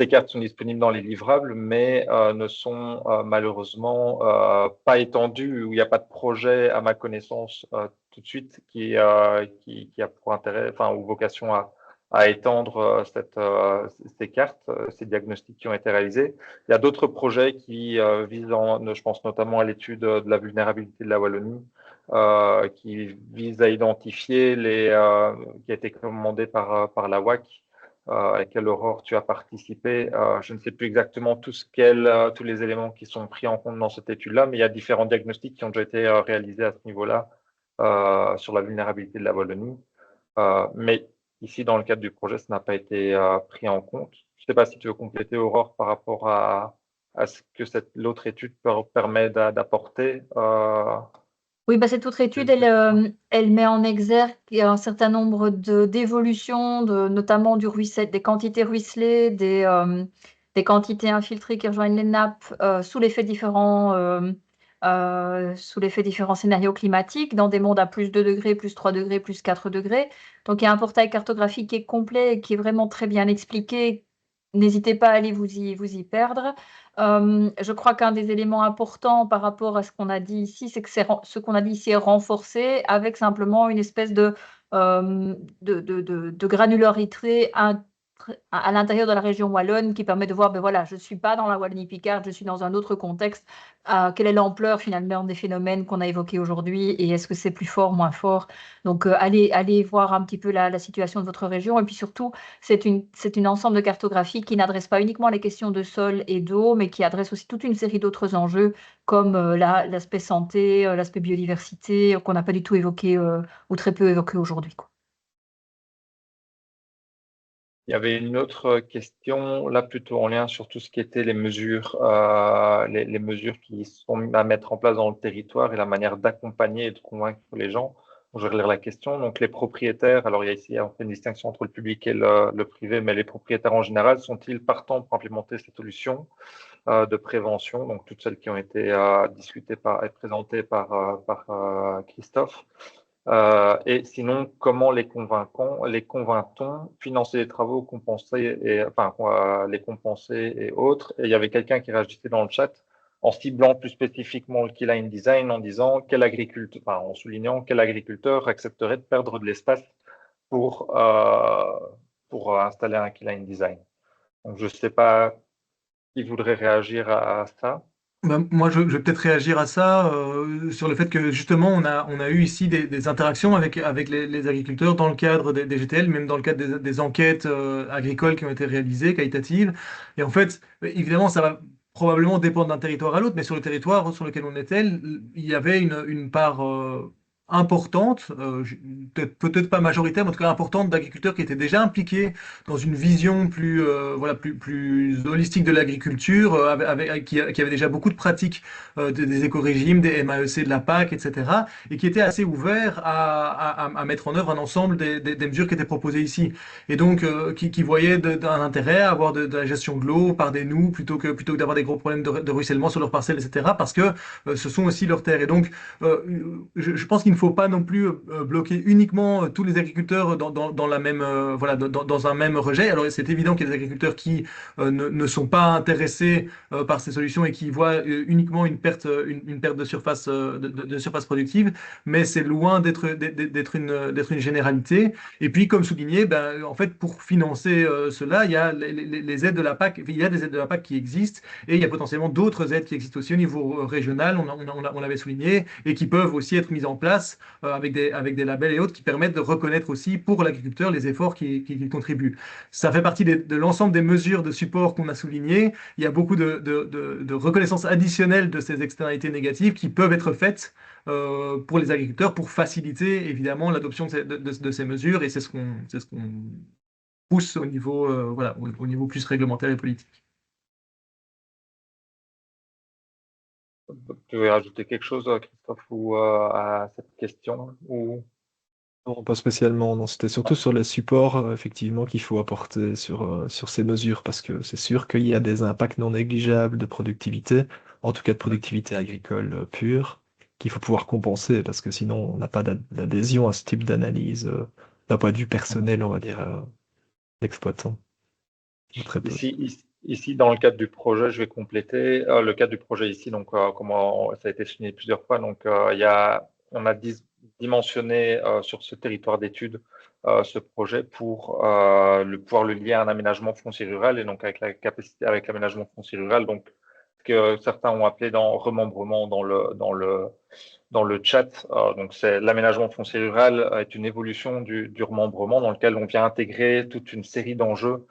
Ces cartes sont disponibles dans les livrables, mais ne sont malheureusement pas étendues, où il n'y a pas de projet, à ma connaissance, tout de suite, qui a pour intérêt, ou vocation à étendre ces cartes, ces diagnostics qui ont été réalisés. Il y a d'autres projets qui visent, je pense notamment à l'étude de la vulnérabilité de la Wallonie, qui vise à identifier qui a été commandé par la WAC, à laquelle Aurore, tu as participé. Je ne sais plus exactement tous les éléments qui sont pris en compte dans cette étude-là, mais il y a différents diagnostics qui ont déjà été réalisés à ce niveau-là sur la vulnérabilité de la Wallonie. Mais ici, dans le cadre du projet, ça n'a pas été pris en compte. Je ne sais pas si tu veux compléter, Aurore, par rapport à ce que l'autre étude permet d'apporter. Oui, cette autre étude, elle met en exergue un certain nombre d'évolutions, notamment des quantités ruisselées, des quantités infiltrées qui rejoignent les nappes sous l'effet différents scénarios climatiques, dans des mondes à plus 2 degrés, plus 3 degrés, plus 4 degrés. Donc, il y a un portail cartographique qui est complet, qui est vraiment très bien expliqué. N'hésitez pas à aller vous y perdre. Je crois qu'un des éléments importants par rapport à ce qu'on a dit ici, c'est que ce qu'on a dit ici est renforcé avec simplement une espèce de granularité à l'intérieur de la région wallonne qui permet de voir, voilà, je ne suis pas dans la Wallonie-Picarde, je suis dans un autre contexte. Quelle est l'ampleur finalement des phénomènes qu'on a évoqués aujourd'hui et est-ce que c'est plus fort, moins fort? Donc, allez voir un petit peu la situation de votre région et puis surtout, c'est une ensemble de cartographie qui n'adresse pas uniquement les questions de sol et d'eau, mais qui adresse aussi toute une série d'autres enjeux comme l'aspect santé, l'aspect biodiversité, qu'on n'a pas du tout évoqué ou très peu évoqué aujourd'hui. Il y avait une autre question, là plutôt en lien sur tout ce qui était les mesures, les mesures qui sont à mettre en place dans le territoire et la manière d'accompagner et de convaincre les gens. Je vais relire la question. Donc, les propriétaires, alors ici, on fait une distinction entre le public et le privé, mais les propriétaires en général sont-ils partants pour implémenter ces solutions de prévention, donc toutes celles qui ont été discutées et présentées par Christophe? Et sinon, comment les convainc-on, financer les travaux, compenser les compenser et autres. Et il y avait quelqu'un qui réagissait dans le chat en ciblant plus spécifiquement le keyline design en disant en soulignant quel agriculteur accepterait de perdre de l'espace pour installer un keyline design. Donc, je ne sais pas qui voudrait réagir à ça. Moi, je vais peut-être réagir à ça sur le fait que justement, on a eu ici des interactions avec les agriculteurs dans le cadre des GTL, même dans le cadre des enquêtes agricoles qui ont été réalisées, qualitatives. Et en fait, évidemment, ça va probablement dépendre d'un territoire à l'autre, mais sur le territoire sur lequel on était, il y avait une part importante, peut-être pas majoritaire, mais en tout cas importante d'agriculteurs qui étaient déjà impliqués dans une vision plus holistique de l'agriculture, qui avait déjà beaucoup de pratiques des éco-régimes, des MAEC, de la PAC, etc., et qui était assez ouvert à mettre en œuvre un ensemble des mesures qui étaient proposées ici. Et donc, qui voyaient un intérêt à avoir de la gestion de l'eau par des nous, plutôt que d'avoir des gros problèmes de ruissellement sur leurs parcelles, etc., parce que ce sont aussi leurs terres. Et donc, je pense qu'il ne faut pas non plus bloquer uniquement tous les agriculteurs dans la même, dans un même rejet. Alors, c'est évident qu'il y a des agriculteurs qui ne sont pas intéressés par ces solutions et qui voient uniquement une perte de surface, de surface productive, mais c'est loin d'être une généralité. Et puis, comme souligné, ben, en fait, pour financer cela, il y a les aides de la PAC, il y a des aides de la PAC qui existent et il y a potentiellement d'autres aides qui existent aussi au niveau régional, on l'avait souligné, et qui peuvent aussi être mises en place avec des labels et autres qui permettent de reconnaître aussi pour l'agriculteur les efforts qui contribuent. Ça fait partie de l'ensemble des mesures de support qu'on a soulignées. Il y a beaucoup de reconnaissance additionnelle de ces externalités négatives qui peuvent être faites pour les agriculteurs pour faciliter évidemment l'adoption de ces mesures et c'est ce qu'on pousse au niveau, au niveau plus réglementaire et politique. Vous pouvez rajouter quelque chose, Christophe, ou à cette question ou... Non, pas spécialement, non. C'était surtout sur les supports, effectivement, qu'il faut apporter sur ces mesures, parce que c'est sûr qu'il y a des impacts non négligeables de productivité, en tout cas de productivité agricole pure, qu'il faut pouvoir compenser, parce que sinon, on n'a pas d'adhésion à ce type d'analyse d'un point de vue personnel, on va dire, d'exploitant. Très peu. Ici, dans le cadre du projet, je vais compléter le cadre du projet ici. Donc, comment ça a été souligné plusieurs fois. Donc, on a dimensionné sur ce territoire d'études ce projet pour pouvoir le lier à un aménagement foncier rural et donc avec la capacité, avec l'aménagement foncier rural. Donc, ce que certains ont appelé dans remembrement dans le chat. Donc, c'est l'aménagement foncier rural est une évolution du remembrement dans lequel on vient intégrer toute une série d'enjeux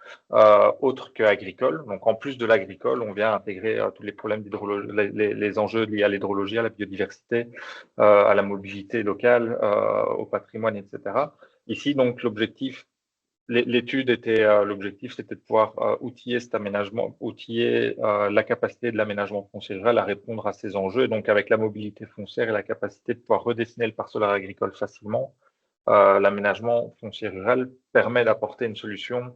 autres que agricoles. Donc, en plus de l'agricole, on vient intégrer tous les problèmes d'hydrologie, les enjeux liés à l'hydrologie, à la biodiversité, à la mobilité locale, au patrimoine, etc. Ici, donc, l'étude était, l'objectif, c'était de pouvoir outiller cet aménagement, outiller la capacité de l'aménagement foncier rural à répondre à ces enjeux. Et donc, avec la mobilité foncière et la capacité de pouvoir redessiner le parcelle agricole facilement, l'aménagement foncier rural permet d'apporter une solution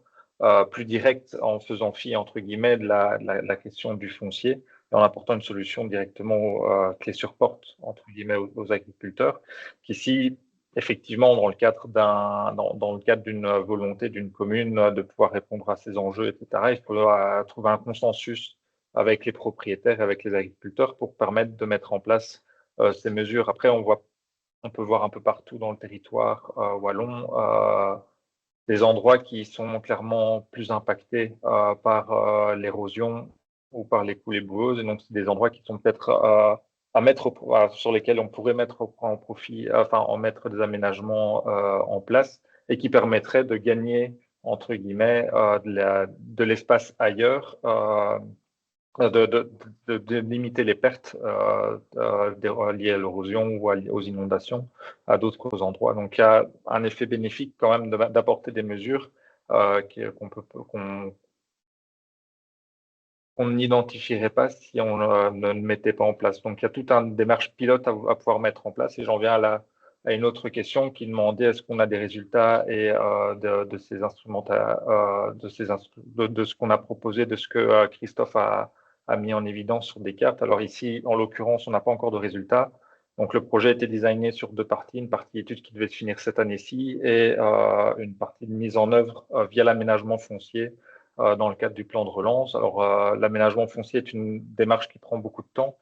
plus directe en faisant fi, entre guillemets, de la question du foncier et en apportant une solution directement clé sur porte, entre guillemets, aux agriculteurs, qui ici, effectivement, dans le cadre d'une volonté d'une commune de pouvoir répondre à ces enjeux, etc., il faut trouver un consensus avec les propriétaires, avec les agriculteurs pour permettre de mettre en place ces mesures. Après, on peut voir un peu partout dans le territoire wallon des endroits qui sont clairement plus impactés par l'érosion ou par les coulées boueuses. Et donc, c'est des endroits qui sont peut-être sur lesquels on pourrait mettre en profit, enfin, en mettre des aménagements en place et qui permettraient de gagner, entre guillemets, de l'espace ailleurs de limiter les pertes liées à l'érosion ou aux inondations à d'autres endroits. Donc, il y a un effet bénéfique quand même d'apporter des mesures qu'on n'identifierait pas si on ne le mettait pas en place. Donc, il y a toute une démarche pilote à pouvoir mettre en place. Et j'en viens à une autre question qui demandait est-ce qu'on a des résultats et de ces instruments, de ce qu'on a proposé, de ce que Christophe a mis en évidence sur des cartes. Alors ici, en l'occurrence, on n'a pas encore de résultats. Donc le projet a été designé sur deux parties, une partie étude qui devait se finir cette année-ci et une partie de mise en œuvre via l'aménagement foncier dans le cadre du plan de relance. Alors l'aménagement foncier est une démarche qui prend beaucoup de temps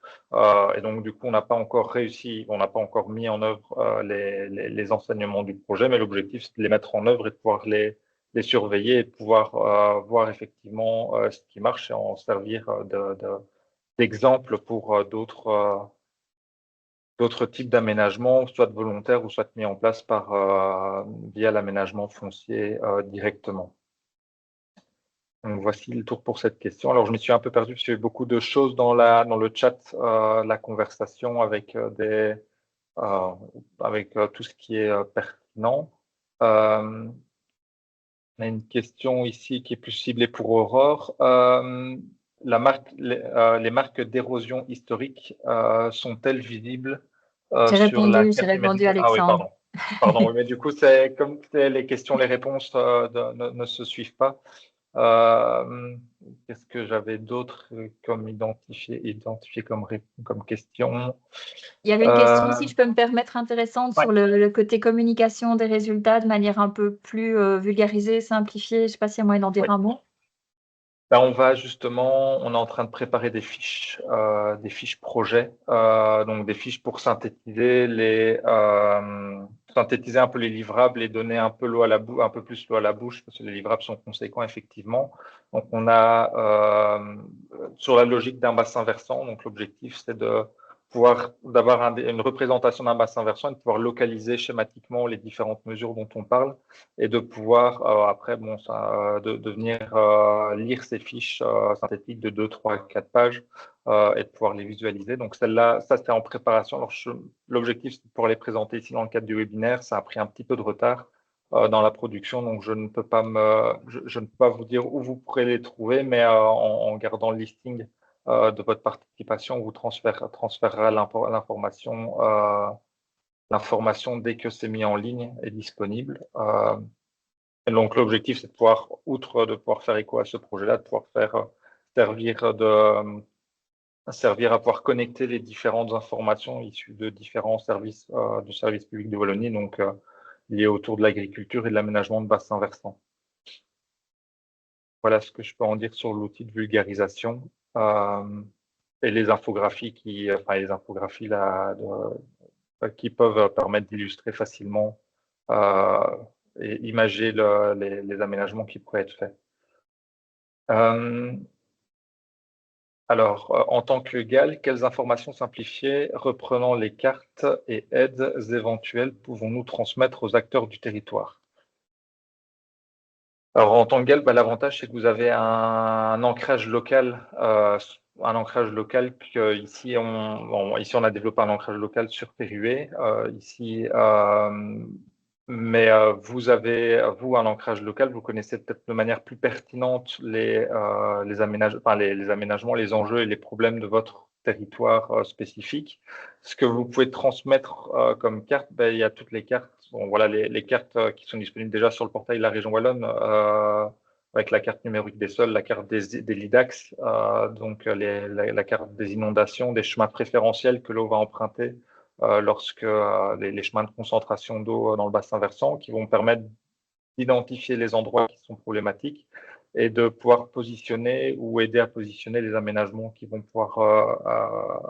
et donc du coup on n'a pas encore réussi, on n'a pas encore mis en œuvre les enseignements du projet, mais l'objectif c'est de les mettre en œuvre et de pouvoir les surveiller et de pouvoir voir effectivement ce qui marche et en servir d'exemples pour d'autres types d'aménagements, soit volontaires ou soit mis en place via l'aménagement foncier directement. Donc, voici le tour pour cette question. Alors, je me suis un peu perdu parce qu'il y a eu beaucoup de choses dans le chat, la conversation avec tout ce qui est pertinent. On a une question ici qui est plus ciblée pour Aurore. Les marques d'érosion historique sont-elles visibles sur la carte climatique? Ah oui, Alexandre. Pardon, oui, mais du coup, comme les questions, les réponses ne se suivent pas. Qu'est-ce que j'avais d'autre comme identifié comme question? Il y avait une question, si je peux me permettre, intéressante Ouais. sur le côté communication des résultats de manière un peu plus vulgarisée, simplifiée. Je ne sais pas s'il y a moyen d'en dire Oui. un mot. Ben, on est en train de préparer des fiches projets, donc des fiches pour synthétiser synthétiser un peu les livrables et donner un peu un peu plus l'eau à la bouche, parce que les livrables sont conséquents effectivement. Donc on a sur la logique d'un bassin versant, donc l'objectif c'est d'avoir une représentation d'un bassin versant et de pouvoir localiser schématiquement les différentes mesures dont on parle et de pouvoir après de venir lire ces fiches synthétiques de 2, 3, 4 pages et de pouvoir les visualiser. Donc celle-là, ça c'est en préparation. Alors l'objectif c'est de pouvoir les présenter ici dans le cadre du webinaire. Ça a pris un petit peu de retard dans la production, donc je ne peux pas vous dire où vous pourrez les trouver, mais en gardant le listing de votre participation, on vous transférera l'information dès que c'est mis en ligne et disponible. Et donc l'objectif, c'est de pouvoir, outre de pouvoir faire écho à ce projet-là, de pouvoir servir à pouvoir connecter les différentes informations issues de différents services du service public de Wallonie, donc liés autour de l'agriculture et de l'aménagement de bassins versants. Voilà ce que je peux en dire sur l'outil de vulgarisation et les infographies qui peuvent permettre d'illustrer facilement et imager les aménagements qui pourraient être faits. Alors, en tant que GAL, quelles informations simplifiées reprenant les cartes et aides éventuelles pouvons-nous transmettre aux acteurs du territoire? Alors, en tant que GAL, l'avantage, c'est que vous avez un ancrage local. Ici, on a développé un ancrage local sur Pérué. Mais vous avez, un ancrage local, vous connaissez peut-être de manière plus pertinente les aménagements, les enjeux et les problèmes de votre territoire spécifique. Ce que vous pouvez transmettre comme carte, il y a toutes les cartes. Bon, voilà les cartes qui sont disponibles déjà sur le portail de la région Wallonne, avec la carte numérique des sols, la carte des LIDAX, donc la carte des inondations, des chemins préférentiels que l'eau va emprunter lorsque les chemins de concentration d'eau dans le bassin versant, qui vont permettre d'identifier les endroits qui sont problématiques et de pouvoir positionner ou aider à positionner les aménagements qui vont pouvoir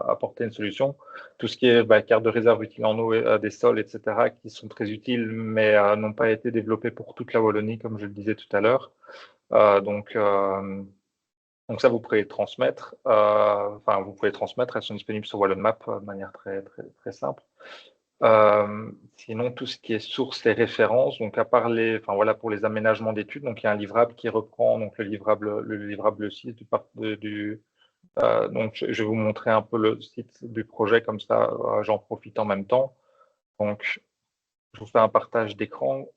apporter une solution. Tout ce qui est carte de réserve utile en eau des sols, etc., qui sont très utiles, mais n'ont pas été développés pour toute la Wallonie, comme je le disais tout à l'heure. Donc ça, vous pouvez transmettre. Vous pouvez transmettre. Elles sont disponibles sur Wallon Map de manière très, très, très simple. Sinon, tout ce qui est sources et références, donc à part pour les aménagements d'études, donc il y a un livrable qui reprend donc le livrable 6 donc je vais vous montrer un peu le site du projet, comme ça j'en profite en même temps. Donc je vous fais un partage d'écran.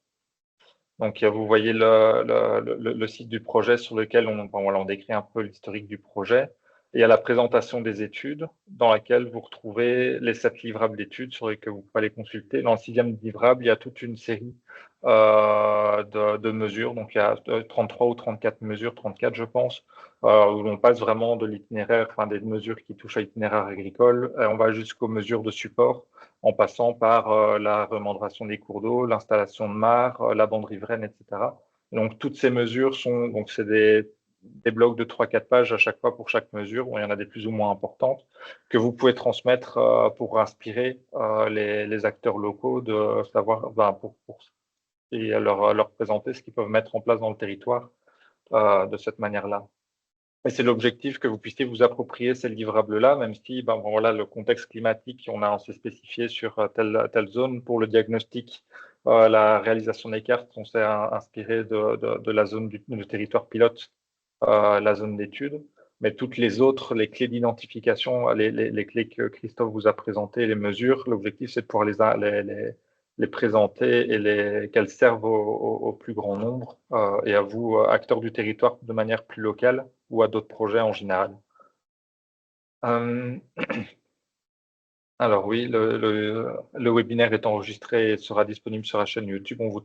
Donc vous voyez le site du projet sur lequel on décrit un peu l'historique du projet. Et il y a la présentation des études dans laquelle vous retrouvez les 7 livrables d'études sur lesquels vous pouvez aller consulter. Dans le 6e livrable, il y a toute une série de mesures. Donc il y a 33 ou 34 mesures, 34 je pense, où on passe vraiment de l'itinéraire, des mesures qui touchent à l'itinéraire agricole. On va jusqu'aux mesures de support, en passant par la remembration des cours d'eau, l'installation de mares, la bande riveraine, etc. Donc toutes ces mesures c'est des blocs de 3-4 pages à chaque fois pour chaque mesure. Bon, il y en a des plus ou moins importantes que vous pouvez transmettre pour inspirer les acteurs locaux de savoir, et leur présenter ce qu'ils peuvent mettre en place dans le territoire de cette manière-là. Et c'est l'objectif que vous puissiez vous approprier ces livrables-là, même si voilà, le contexte climatique, on s'est spécifié sur telle zone. Pour le diagnostic, la réalisation des cartes, on s'est inspiré de la zone du territoire pilote, la zone d'étude. Mais toutes les autres, les clés d'identification, les clés que Christophe vous a présentées, les mesures, l'objectif, c'est de pouvoir les présenter et qu'elles servent au plus grand nombre et à vous, acteurs du territoire, de manière plus locale ou à d'autres projets en général. Alors oui, le webinaire est enregistré et sera disponible sur la chaîne YouTube. On vous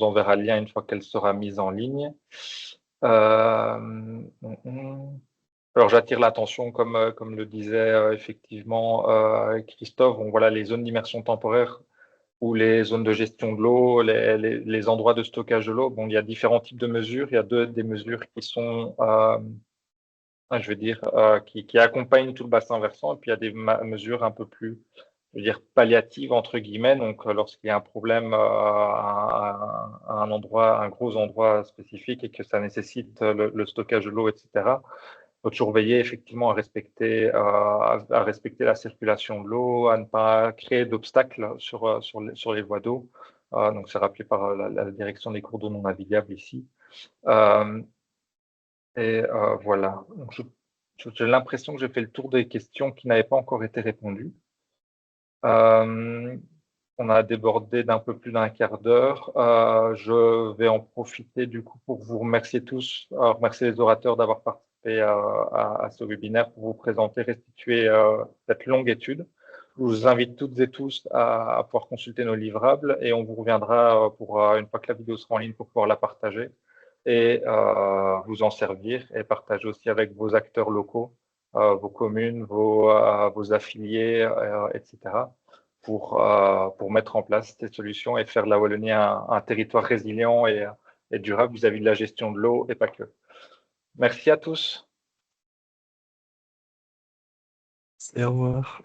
enverra le lien une fois qu'elle sera mise en ligne. Alors j'attire l'attention, comme le disait effectivement Christophe, voilà, les zones d'immersion temporaire ou les zones de gestion de l'eau, les endroits de stockage de l'eau. Bon, il y a différents types de mesures. Il y a des mesures qui sont, je veux dire, qui accompagnent tout le bassin versant, et puis il y a des mesures un peu plus, je veux dire, palliatives, entre guillemets. Donc, lorsqu'il y a un problème à un endroit, un gros endroit spécifique et que ça nécessite le stockage de l'eau, etc., il faut toujours veiller effectivement à respecter la circulation de l'eau, à ne pas créer d'obstacles sur les voies d'eau. Donc, c'est rappelé par la direction des cours d'eau non navigables ici. Voilà. Donc, j'ai l'impression que j'ai fait le tour des questions qui n'avaient pas encore été répondues. On a débordé d'un peu plus d'un quart d'heure. Je vais en profiter du coup pour vous remercier tous, remercier les orateurs d'avoir participé à ce webinaire pour vous présenter, restituer cette longue étude. Je vous invite toutes et tous à pouvoir consulter nos livrables et on vous reviendra une fois que la vidéo sera en ligne pour pouvoir la partager et vous en servir et partager aussi avec vos acteurs locaux, vos communes, vos affiliés, etc. pour mettre en place ces solutions et faire de la Wallonie un territoire résilient et durable vis-à-vis de la gestion de l'eau et pas que. Merci à tous. Au revoir.